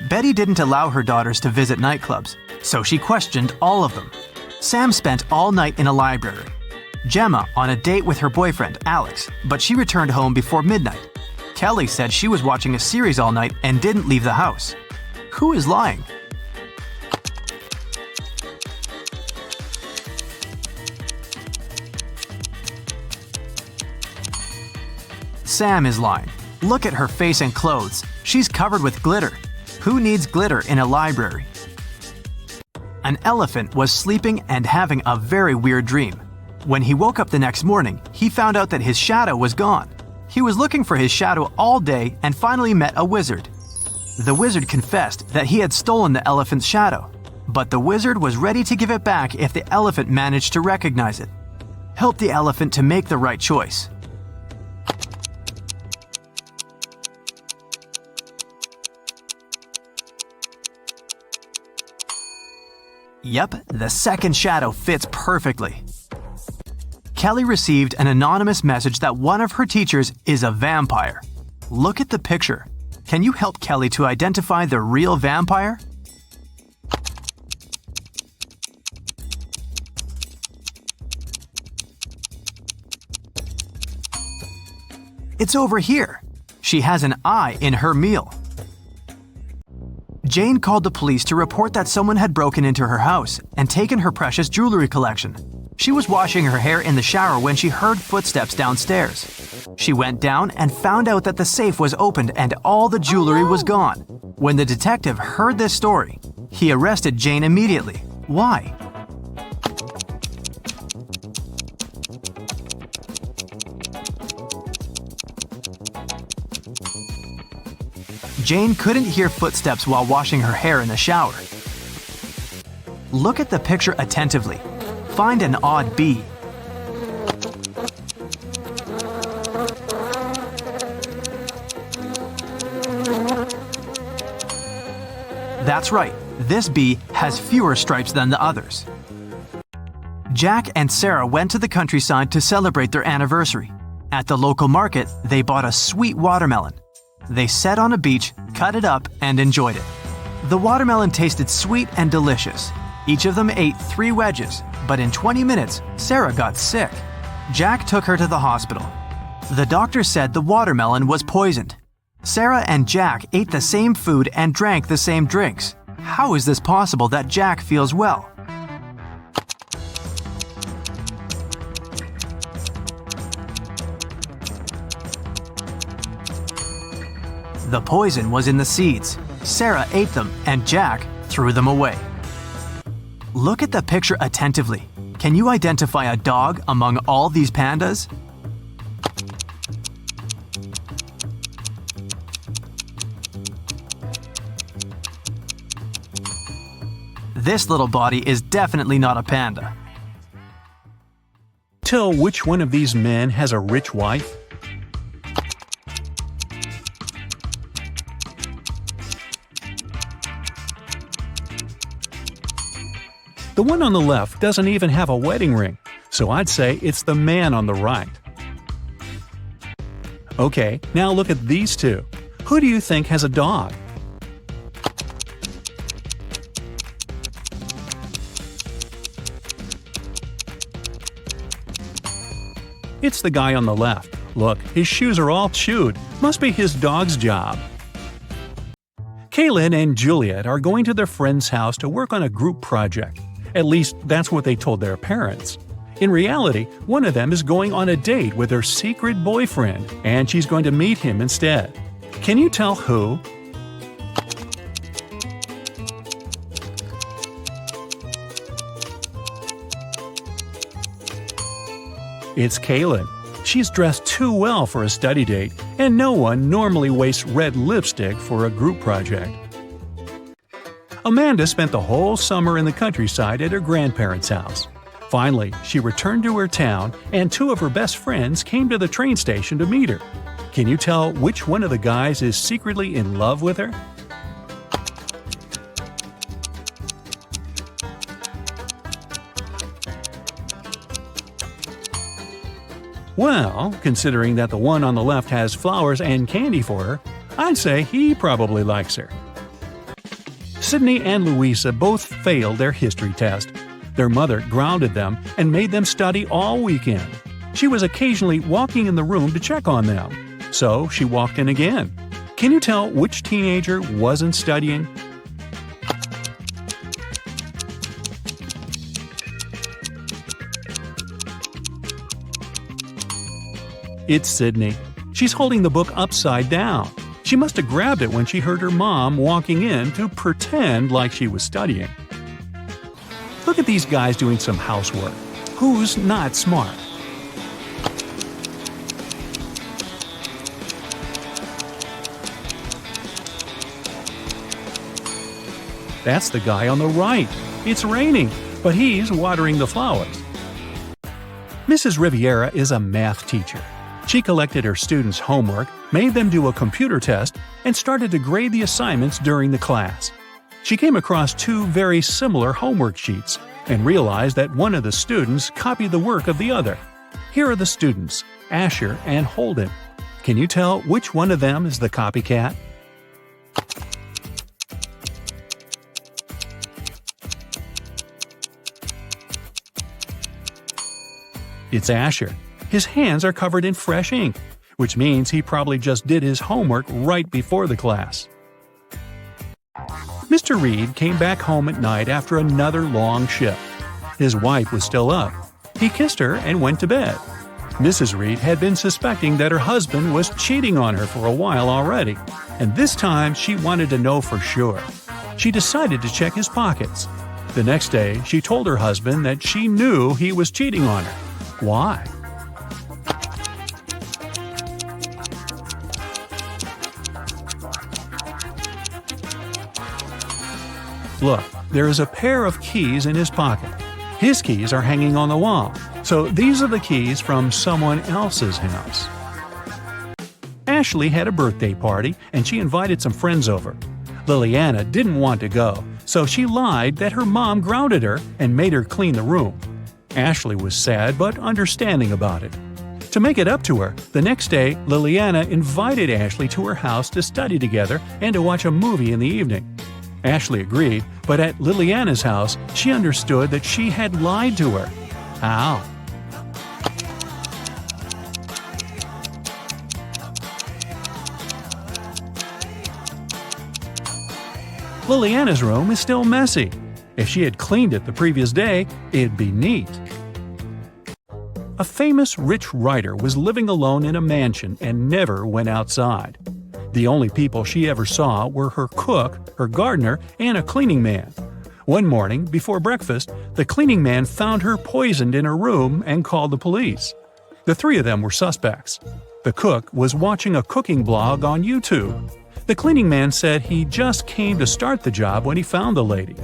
Betty didn't allow her daughters to visit nightclubs, so she questioned all of them. Sam spent all night in a library. Gemma on a date with her boyfriend, Alex, but she returned home before midnight. Kelly said she was watching a series all night and didn't leave the house. Who is lying? Sam is lying. Look at her face and clothes. She's covered with glitter. Who needs glitter in a library? An elephant was sleeping and having a very weird dream. When he woke up the next morning, he found out that his shadow was gone. He was looking for his shadow all day and finally met a wizard. The wizard confessed that he had stolen the elephant's shadow, but the wizard was ready to give it back if the elephant managed to recognize it. Help the elephant to make the right choice. Yep, the second shadow fits perfectly. Kelly received an anonymous message that one of her teachers is a vampire. Look at the picture. Can you help Kelly to identify the real vampire? It's over here. She has an eye in her meal. Jane called the police to report that someone had broken into her house and taken her precious jewelry collection. She was washing her hair in the shower when she heard footsteps downstairs. She went down and found out that the safe was opened and all the jewelry was gone. When the detective heard this story, he arrested Jane immediately. Why? Jane couldn't hear footsteps while washing her hair in the shower. Look at the picture attentively. Find an odd bee. That's right, this bee has fewer stripes than the others. Jack and Sarah went to the countryside to celebrate their anniversary. At the local market, they bought a sweet watermelon. They sat on a beach, cut it up, and enjoyed it. The watermelon tasted sweet and delicious. Each of them ate 3 wedges, but in 20 minutes, Sarah got sick. Jack took her to the hospital. The doctor said the watermelon was poisoned. Sarah and Jack ate the same food and drank the same drinks. How is this possible that Jack feels well? The poison was in the seeds. Sarah ate them and Jack threw them away. Look at the picture attentively. Can you identify a dog among all these pandas? This little body is definitely not a panda. Tell which one of these men has a rich wife? The one on the left doesn't even have a wedding ring, so I'd say it's the man on the right. Okay, now look at these two. Who do you think has a dog? It's the guy on the left. Look, his shoes are all chewed. Must be his dog's job. Kaylin and Juliet are going to their friend's house to work on a group project. At least, that's what they told their parents. In reality, one of them is going on a date with her secret boyfriend, and she's going to meet him instead. Can you tell who? It's Kaylin. She's dressed too well for a study date, and no one normally wastes red lipstick for a group project. Amanda spent the whole summer in the countryside at her grandparents' house. Finally, she returned to her town, and 2 of her best friends came to the train station to meet her. Can you tell which one of the guys is secretly in love with her? Well, considering that the one on the left has flowers and candy for her, I'd say he probably likes her. Sydney and Louisa both failed their history test. Their mother grounded them and made them study all weekend. She was occasionally walking in the room to check on them, so she walked in again. Can you tell which teenager wasn't studying? It's Sydney. She's holding the book upside down. She must have grabbed it when she heard her mom walking in to pretend like she was studying. Look at these guys doing some housework. Who's not smart? That's the guy on the right. It's raining, but he's watering the flowers. Mrs. Riviera is a math teacher. She collected her students' homework, made them do a computer test, and started to grade the assignments during the class. She came across 2 very similar homework sheets and realized that one of the students copied the work of the other. Here are the students, Asher and Holden. Can you tell which one of them is the copycat? It's Asher. His hands are covered in fresh ink, which means he probably just did his homework right before the class. Mr. Reed came back home at night after another long shift. His wife was still up. He kissed her and went to bed. Mrs. Reed had been suspecting that her husband was cheating on her for a while already, and this time she wanted to know for sure. She decided to check his pockets. The next day, she told her husband that she knew he was cheating on her. Why? Look, there is a pair of keys in his pocket. His keys are hanging on the wall, so these are the keys from someone else's house. Ashley had a birthday party and she invited some friends over. Liliana didn't want to go, so she lied that her mom grounded her and made her clean the room. Ashley was sad but understanding about it. To make it up to her, the next day Liliana invited Ashley to her house to study together and to watch a movie in the evening. Ashley agreed, but at Liliana's house, she understood that she had lied to her. How? Liliana's room is still messy. If she had cleaned it the previous day, it'd be neat. A famous rich writer was living alone in a mansion and never went outside. The only people she ever saw were her cook, her gardener, and a cleaning man. One morning, before breakfast, the cleaning man found her poisoned in her room and called the police. The three of them were suspects. The cook was watching a cooking blog on YouTube. The cleaning man said he just came to start the job when he found the lady.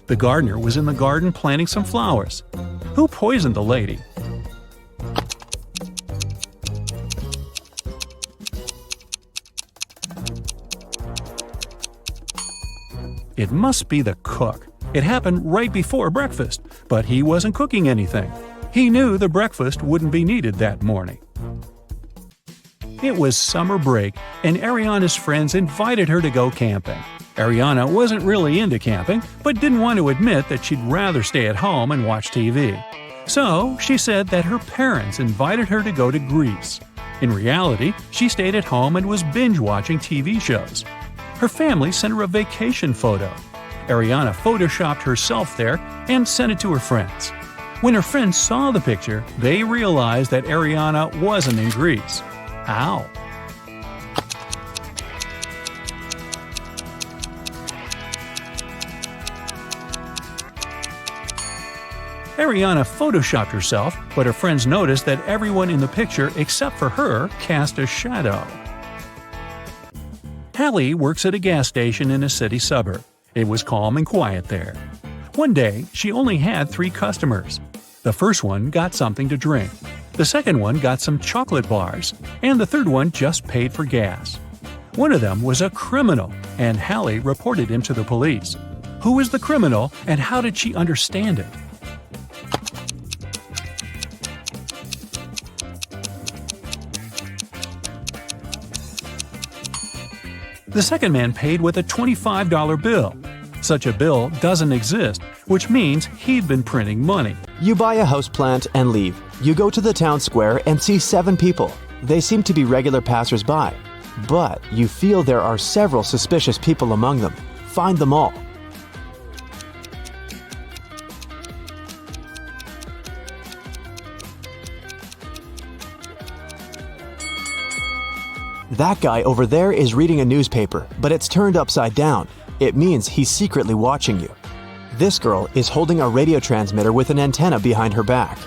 The gardener was in the garden planting some flowers. Who poisoned the lady? It must be the cook. It happened right before breakfast, but he wasn't cooking anything. He knew the breakfast wouldn't be needed that morning. It was summer break, and Ariana's friends invited her to go camping. Ariana wasn't really into camping, but didn't want to admit that she'd rather stay at home and watch TV. So she said that her parents invited her to go to Greece. In reality, she stayed at home and was binge-watching TV shows. Her family sent her a vacation photo. Ariana photoshopped herself there and sent it to her friends. When her friends saw the picture, they realized that Ariana wasn't in Greece. How? Ariana photoshopped herself, but her friends noticed that everyone in the picture except for her cast a shadow. Hallie works at a gas station in a city suburb. It was calm and quiet there. One day, she only had 3 customers. The first one got something to drink. The second one got some chocolate bars, and the third one just paid for gas. One of them was a criminal, and Hallie reported him to the police. Who was the criminal, and how did she understand it? The second man paid with a $25 bill. Such a bill doesn't exist, which means he'd been printing money. You buy a houseplant and leave. You go to the town square and see 7 people. They seem to be regular passers-by. But you feel there are several suspicious people among them. Find them all. That guy over there is reading a newspaper, but it's turned upside down. It means he's secretly watching you. This girl is holding a radio transmitter with an antenna behind her back.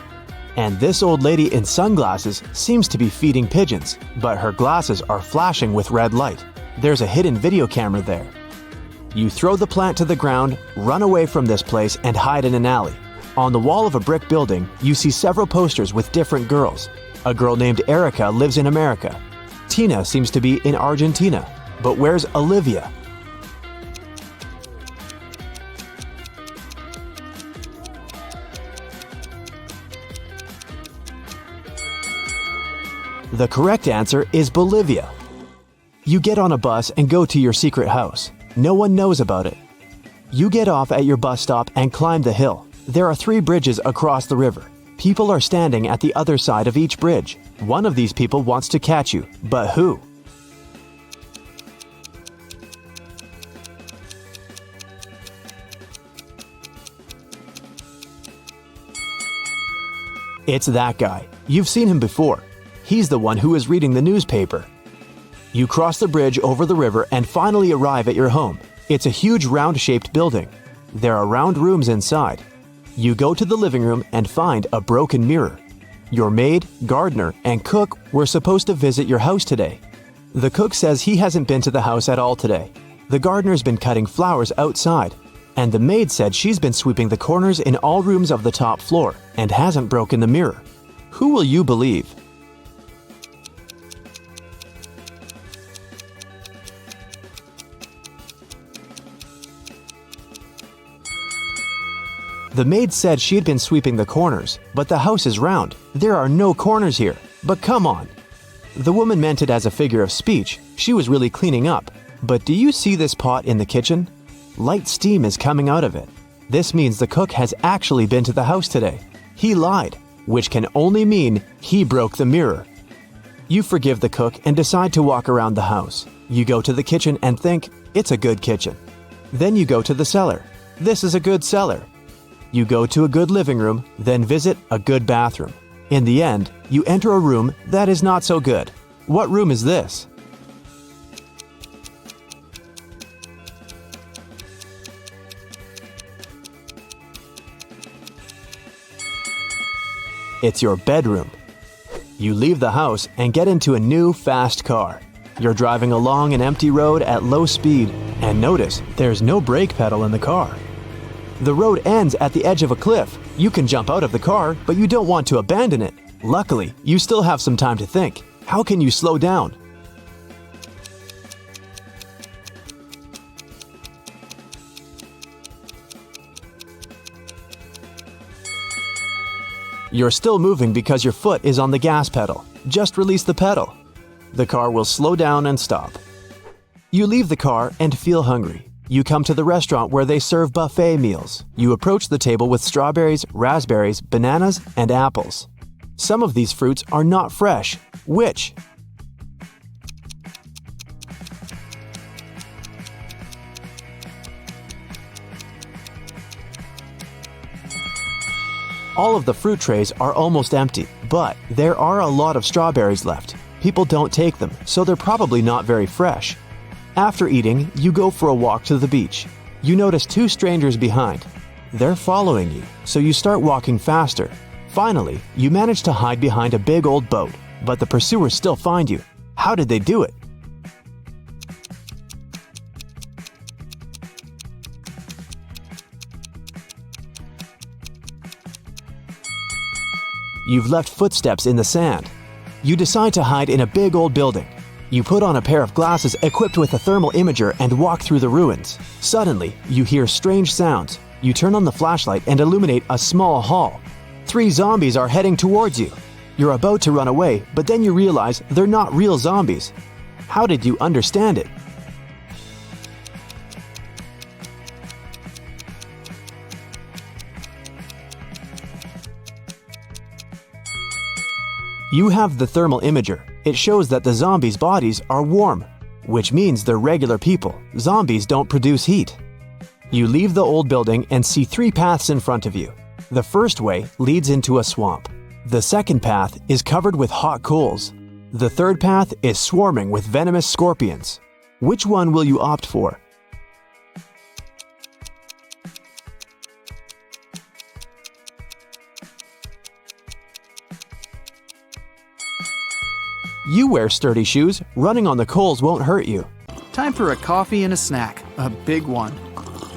And this old lady in sunglasses seems to be feeding pigeons, but her glasses are flashing with red light. There's a hidden video camera there. You throw the plant to the ground, run away from this place, and hide in an alley. On the wall of a brick building, you see several posters with different girls. A girl named Erica lives in America. Tina seems to be in Argentina. But where's Olivia? The correct answer is Bolivia. You get on a bus and go to your secret house. No one knows about it. You get off at your bus stop and climb the hill. There are 3 bridges across the river. People are standing at the other side of each bridge. One of these people wants to catch you, but who? It's that guy. You've seen him before. He's the one who is reading the newspaper. You cross the bridge over the river and finally arrive at your home. It's a huge round-shaped building. There are round rooms inside. You go to the living room and find a broken mirror. Your maid, gardener, and cook were supposed to visit your house today. The cook says he hasn't been to the house at all today. The gardener's been cutting flowers outside. and the maid said she's been sweeping the corners in all rooms of the top floor and hasn't broken the mirror. Who will you believe? The maid said she had been sweeping the corners, but the house is round. There are no corners here. But come on. The woman meant it as a figure of speech. She was really cleaning up. But do you see this pot in the kitchen? Light steam is coming out of it. This means the cook has actually been to the house today. He lied, which can only mean he broke the mirror. You forgive the cook and decide to walk around the house. You go to the kitchen and think, it's a good kitchen. Then you go to the cellar. This is a good cellar. You go to a good living room, then visit a good bathroom. In the end, you enter a room that is not so good. What room is this? It's your bedroom. You leave the house and get into a new fast car. You're driving along an empty road at low speed, and notice there's no brake pedal in the car. The road ends at the edge of a cliff. You can jump out of the car, but you don't want to abandon it. Luckily, you still have some time to think. How can you slow down? You're still moving because your foot is on the gas pedal. Just release the pedal. The car will slow down and stop. You leave the car and feel hungry. You come to the restaurant where they serve buffet meals. You approach the table with strawberries, raspberries, bananas, and apples. Some of these fruits are not fresh. Which? All of the fruit trays are almost empty, but there are a lot of strawberries left. People don't take them, so they're probably not very fresh. After eating, you go for a walk to the beach. You notice two strangers behind. They're following you, so you start walking faster. Finally, you manage to hide behind a big old boat, but the pursuers still find you. How did they do it? You've left footsteps in the sand. You decide to hide in a big old building. You put on a pair of glasses equipped with a thermal imager and walk through the ruins. Suddenly, you hear strange sounds. You turn on the flashlight and illuminate a small hall. 3 zombies are heading towards you. You're about to run away, but then you realize they're not real zombies. How did you understand it? You have the thermal imager. It shows that the zombies' bodies are warm, which means they're regular people. Zombies don't produce heat. You leave the old building and see 3 paths in front of you. The first way leads into a swamp. The second path is covered with hot coals. The third path is swarming with venomous scorpions. Which one will you opt for? You wear sturdy shoes. Running on the coals won't hurt you. Time for a coffee and a snack, a big one.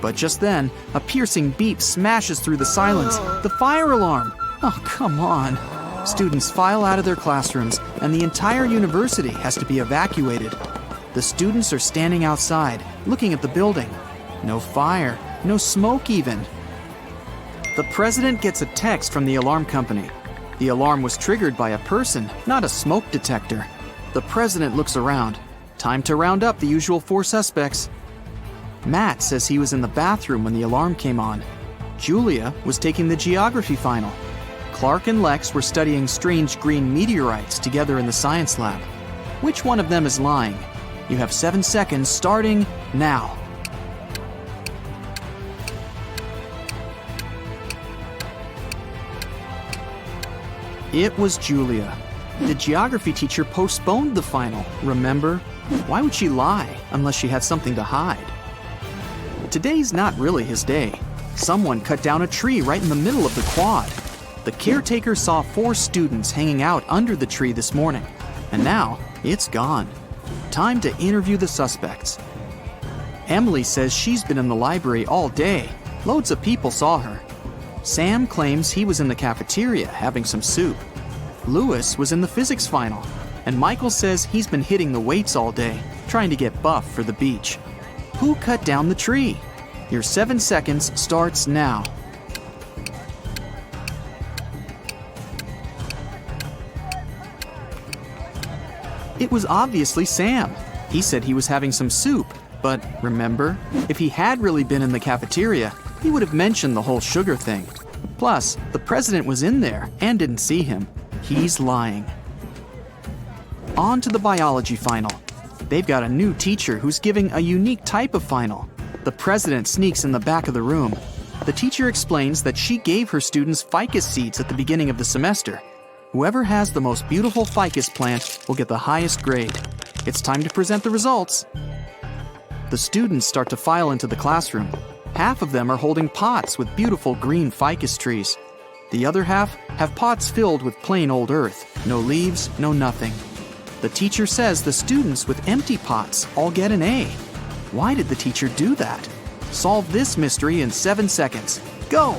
But just then, a piercing beep smashes through the silence. The fire alarm! Oh, come on. Students file out of their classrooms, and the entire university has to be evacuated. The students are standing outside, looking at the building. No fire, no smoke even. The president gets a text from the alarm company. The alarm was triggered by a person, not a smoke detector. The president looks around. Time to round up the usual 4 suspects. Matt says he was in the bathroom when the alarm came on. Julia was taking the geography final. Clark and Lex were studying strange green meteorites together in the science lab. Which one of them is lying? You have 7 seconds starting now. It was Julia. The geography teacher postponed the final, remember? Why would she lie unless she had something to hide? Today's not really his day. Someone cut down a tree right in the middle of the quad. The caretaker saw 4 students hanging out under the tree this morning, and now it's gone. Time to interview the suspects. Emily says she's been in the library all day. Loads of people saw her. Sam claims he was in the cafeteria having some soup. Lewis was in the physics final. And Michael says he's been hitting the weights all day, trying to get buff for the beach. Who cut down the tree? Your 7 seconds starts now. It was obviously Sam. He said he was having some soup, but remember, if he had really been in the cafeteria, he would have mentioned the whole sugar thing. Plus, the president was in there and didn't see him. He's lying. On to the biology final. They've got a new teacher who's giving a unique type of final. The president sneaks in the back of the room. The teacher explains that she gave her students ficus seeds at the beginning of the semester. Whoever has the most beautiful ficus plant will get the highest grade. It's time to present the results. The students start to file into the classroom. Half of them are holding pots with beautiful green ficus trees. The other half have pots filled with plain old earth. No leaves, no nothing. The teacher says the students with empty pots all get an A. Why did the teacher do that? Solve this mystery in 7 seconds. Go!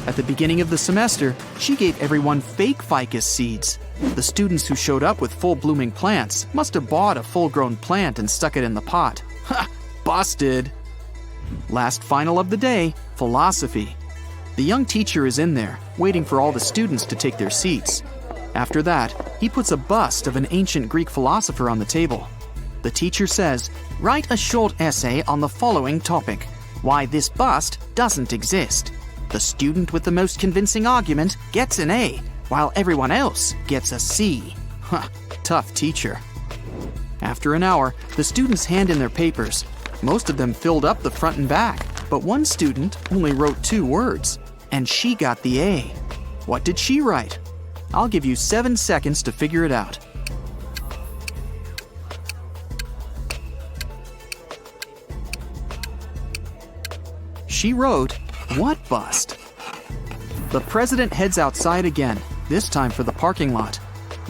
At the beginning of the semester, she gave everyone fake ficus seeds. The students who showed up with full-blooming plants must have bought a full-grown plant and stuck it in the pot. Ha! Busted! Last final of the day, philosophy. The young teacher is in there, waiting for all the students to take their seats. After that, he puts a bust of an ancient Greek philosopher on the table. The teacher says, "Write a short essay on the following topic: why this bust doesn't exist." The student with the most convincing argument gets an A, while everyone else gets a C. Huh, tough teacher. After an hour, the students hand in their papers. Most of them filled up the front and back, but one student only wrote 2 words, and she got the A. What did she write? I'll give you 7 seconds to figure it out. She wrote, "What bust?" The president heads outside again, this time for the parking lot.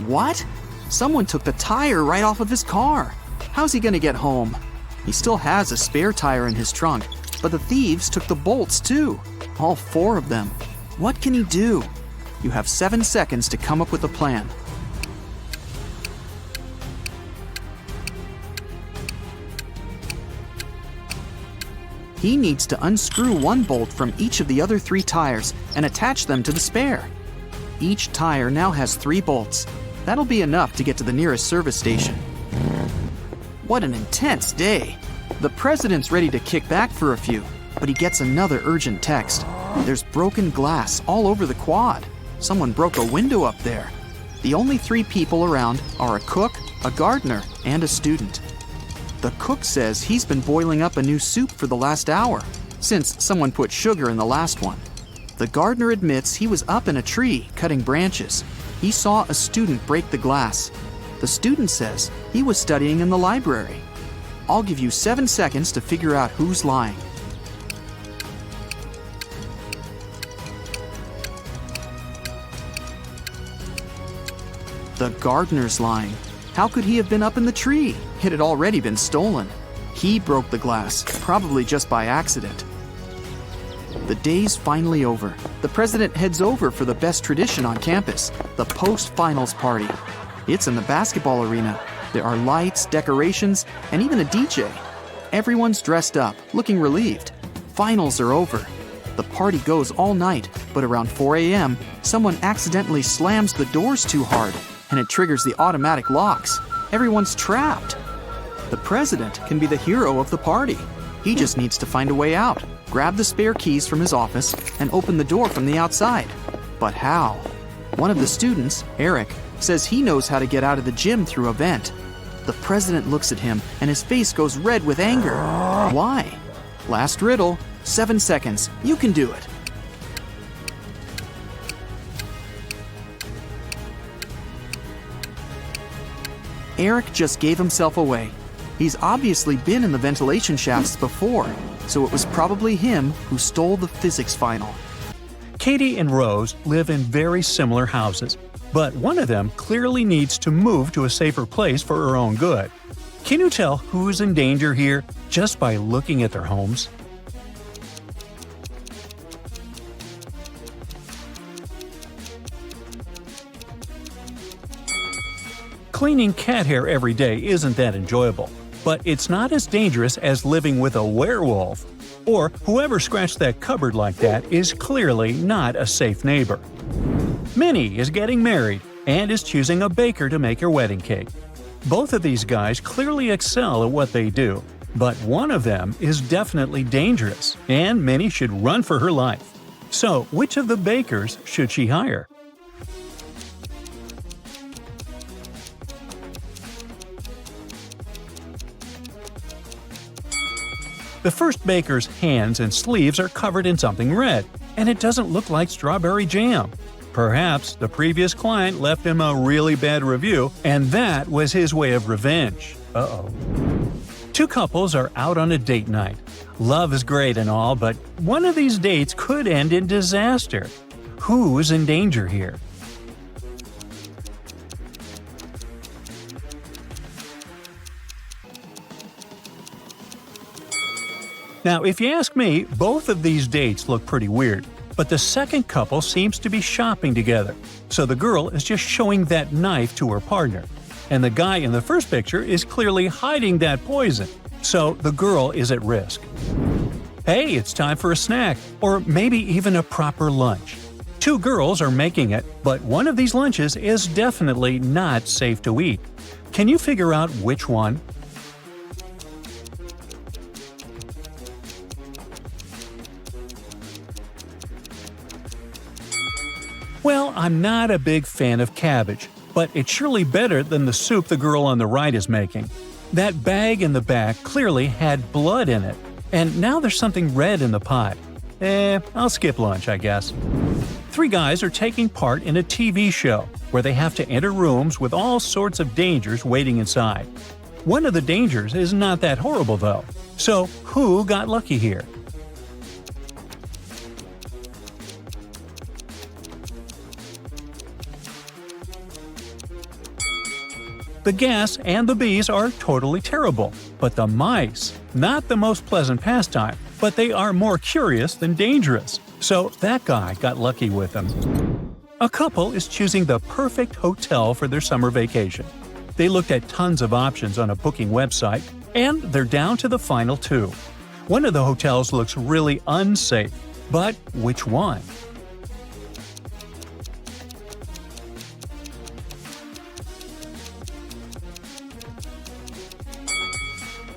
What? Someone took the tire right off of his car. How's he gonna get home? He still has a spare tire in his trunk, but the thieves took the bolts too. All 4 of them. What can he do? You have 7 seconds to come up with a plan. He needs to unscrew one bolt from each of the other 3 tires and attach them to the spare. Each tire now has 3 bolts. That'll be enough to get to the nearest service station. What an intense day. The president's ready to kick back for a few, but he gets another urgent text. There's broken glass all over the quad. Someone broke a window up there. The only 3 people around are a cook, a gardener, and a student. The cook says he's been boiling up a new soup for the last hour, since someone put sugar in the last one. The gardener admits he was up in a tree cutting branches. He saw a student break the glass. The student says he was studying in the library. I'll give you 7 seconds to figure out who's lying. The gardener's lying. How could he have been up in the tree? It had already been stolen. He broke the glass, probably just by accident. The day's finally over. The president heads over for the best tradition on campus, the post-finals party. It's in the basketball arena. There are lights, decorations, and even a DJ. Everyone's dressed up, looking relieved. Finals are over. The party goes all night, but around 4 a.m., someone accidentally slams the doors too hard, and it triggers the automatic locks. Everyone's trapped. The president can be the hero of the party. He just needs to find a way out, grab the spare keys from his office, and open the door from the outside. But how? One of the students, Eric, says he knows how to get out of the gym through a vent. The president looks at him, and his face goes red with anger. Why? Last riddle, 7 seconds. You can do it. Eric just gave himself away. He's obviously been in the ventilation shafts before, so it was probably him who stole the physics final. Katie and Rose live in very similar houses. but one of them clearly needs to move to a safer place for her own good. Can you tell who's in danger here just by looking at their homes? Cleaning cat hair every day isn't that enjoyable, but it's not as dangerous as living with a werewolf. Or whoever scratched that cupboard like that is clearly not a safe neighbor. Minnie is getting married and is choosing a baker to make her wedding cake. Both of these guys clearly excel at what they do, but one of them is definitely dangerous, and Minnie should run for her life. So, which of the bakers should she hire? The first baker's hands and sleeves are covered in something red, and it doesn't look like strawberry jam. Perhaps the previous client left him a really bad review, and that was his way of revenge. Uh-oh. Two couples are out on a date night. Love is great and all, but one of these dates could end in disaster. Who's in danger here? Now, if you ask me, both of these dates look pretty weird, but the second couple seems to be shopping together, so the girl is just showing that knife to her partner. And the guy in the first picture is clearly hiding that poison, so the girl is at risk. Hey, it's time for a snack, or maybe even a proper lunch. Two girls are making it, but one of these lunches is definitely not safe to eat. Can you figure out which one? Well, I'm not a big fan of cabbage, but it's surely better than the soup the girl on the right is making. That bag in the back clearly had blood in it, and now there's something red in the pot. I'll skip lunch, I guess. Three guys are taking part in a TV show where they have to enter rooms with all sorts of dangers waiting inside. One of the dangers is not that horrible, though. So, who got lucky here? The gas and the bees are totally terrible, but the mice, not the most pleasant pastime, but they are more curious than dangerous. So that guy got lucky with them. A couple is choosing the perfect hotel for their summer vacation. They looked at tons of options on a booking website, and they're down to the final two. One of the hotels looks really unsafe, but which one?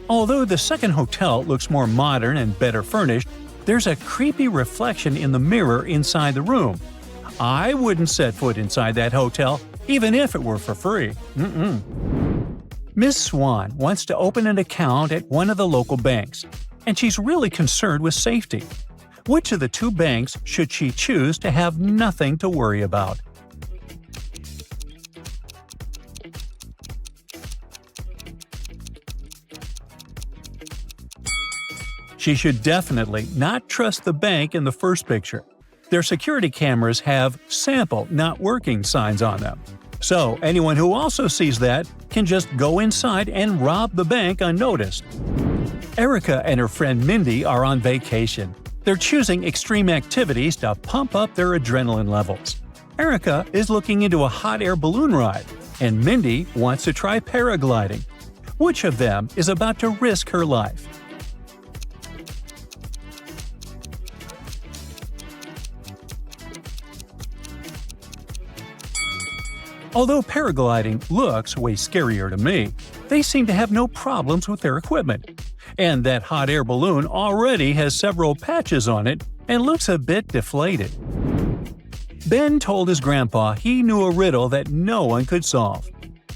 Although the second hotel looks more modern and better furnished, there's a creepy reflection in the mirror inside the room. I wouldn't set foot inside that hotel, even if it were for free. Miss Swan wants to open an account at one of the local banks, and she's really concerned with safety. Which of the two banks should she choose to have nothing to worry about? She should definitely not trust the bank in the first picture. Their security cameras have "sample not working" signs on them. So anyone who also sees that can just go inside and rob the bank unnoticed. Erica and her friend Mindy are on vacation. They're choosing extreme activities to pump up their adrenaline levels. Erica is looking into a hot air balloon ride, and Mindy wants to try paragliding. Which of them is about to risk her life? Although paragliding looks way scarier to me, they seem to have no problems with their equipment. And that hot air balloon already has several patches on it and looks a bit deflated. Ben told his grandpa he knew a riddle that no one could solve.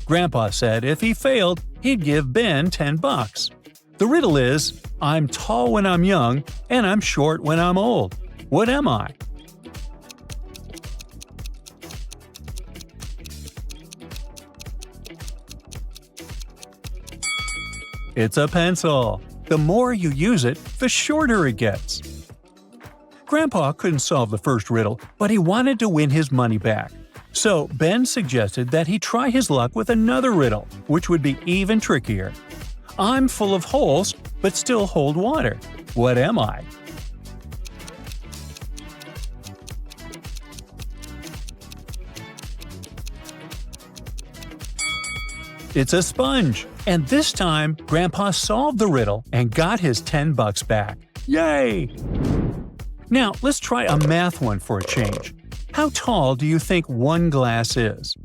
Grandpa said if he failed, he'd give Ben $10. The riddle is, I'm tall when I'm young, and I'm short when I'm old. What am I? It's a pencil. The more you use it, the shorter it gets. Grandpa couldn't solve the first riddle, but he wanted to win his money back. So Ben suggested that he try his luck with another riddle, which would be even trickier. I'm full of holes, but still hold water. What am I? It's a sponge. And this time, Grandpa solved the riddle and got his $10 back. Yay! Now, let's try a math one for a change. How tall do you think one glass is?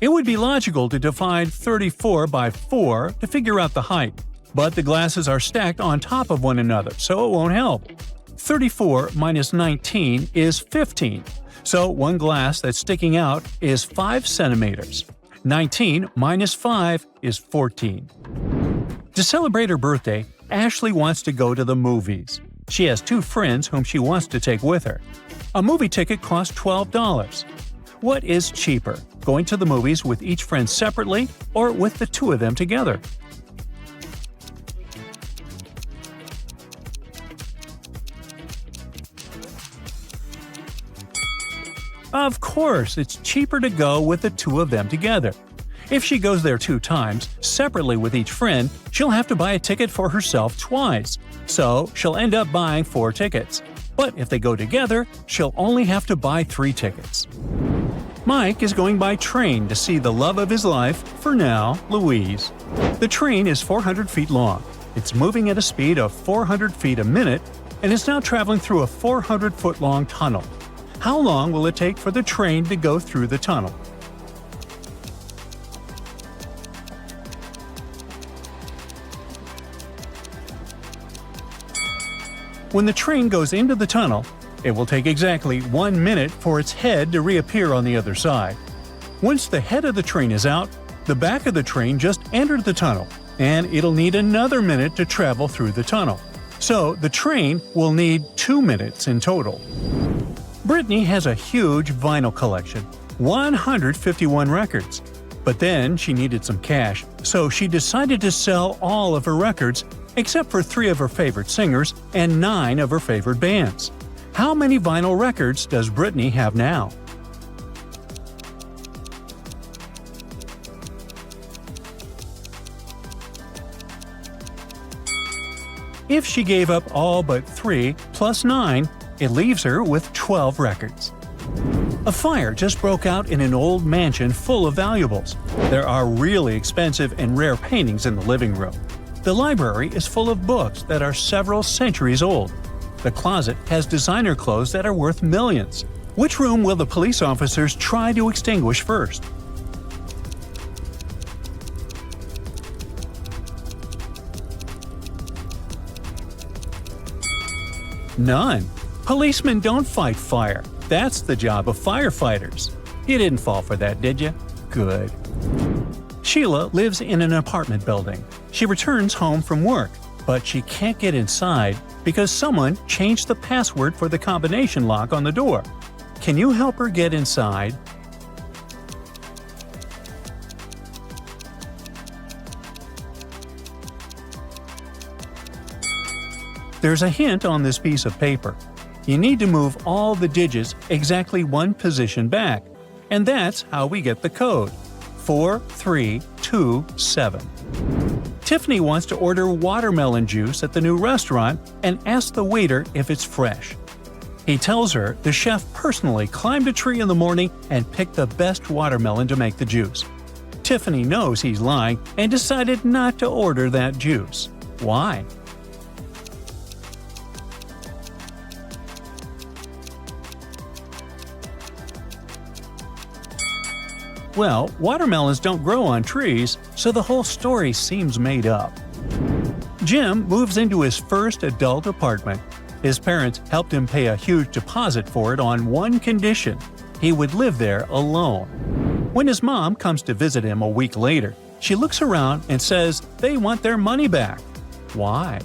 It would be logical to divide 34 by 4 to figure out the height, but the glasses are stacked on top of one another, so it won't help. 34 minus 19 is 15, so one glass that's sticking out is 5 centimeters. 19 minus 5 is 14. To celebrate her birthday, Ashley wants to go to the movies. She has 2 friends whom she wants to take with her. A movie ticket costs $12. What is cheaper, going to the movies with each friend separately or with the 2 of them together? Of course, it's cheaper to go with the 2 of them together. If she goes there 2 times, separately with each friend, she'll have to buy a ticket for herself twice. So, she'll end up buying 4 tickets. But if they go together, she'll only have to buy 3 tickets. Mike is going by train to see the love of his life, for now, Louise. The train is 400 feet long. It's moving at a speed of 400 feet a minute, and is now traveling through a 400-foot-long tunnel. How long will it take for the train to go through the tunnel? When the train goes into the tunnel, it will take exactly 1 minute for its head to reappear on the other side. Once the head of the train is out, the back of the train just entered the tunnel, and it'll need another minute to travel through the tunnel. So the train will need 2 minutes in total. Brittany has a huge vinyl collection, 151 records. But then she needed some cash, so she decided to sell all of her records, except for 3 of her favorite singers and 9 of her favorite bands. How many vinyl records does Brittany have now? If she gave up all but 3 plus 9, it leaves her with 12 records. A fire just broke out in an old mansion full of valuables. There are really expensive and rare paintings in the living room. The library is full of books that are several centuries old. The closet has designer clothes that are worth millions. Which room will the police officers try to extinguish first? None. Policemen don't fight fire. That's the job of firefighters. You didn't fall for that, did you? Good. Sheila lives in an apartment building. She returns home from work, but she can't get inside because someone changed the password for the combination lock on the door. Can you help her get inside? There's a hint on this piece of paper. You need to move all the digits exactly 1 position back, and that's how we get the code 4327. Tiffany wants to order watermelon juice at the new restaurant and asks the waiter if it's fresh. He tells her the chef personally climbed a tree in the morning and picked the best watermelon to make the juice. Tiffany knows he's lying and decided not to order that juice. Why? Well, watermelons don't grow on trees, so the whole story seems made up. Jim moves into his first adult apartment. His parents helped him pay a huge deposit for it on one condition: he would live there alone. When his mom comes to visit him a week later, she looks around and says they want their money back. Why?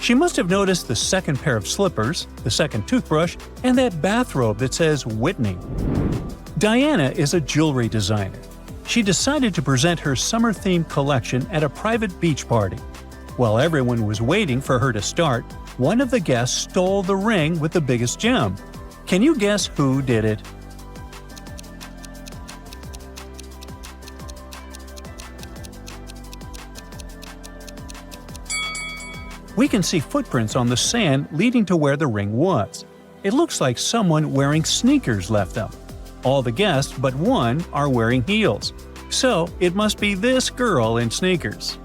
She must have noticed the second pair of slippers, the second toothbrush, and that bathrobe that says Whitney. Diana is a jewelry designer. She decided to present her summer-themed collection at a private beach party. While everyone was waiting for her to start, one of the guests stole the ring with the biggest gem. Can you guess who did it? We can see footprints on the sand leading to where the ring was. It looks like someone wearing sneakers left them. All the guests but one are wearing heels. So it must be this girl in sneakers.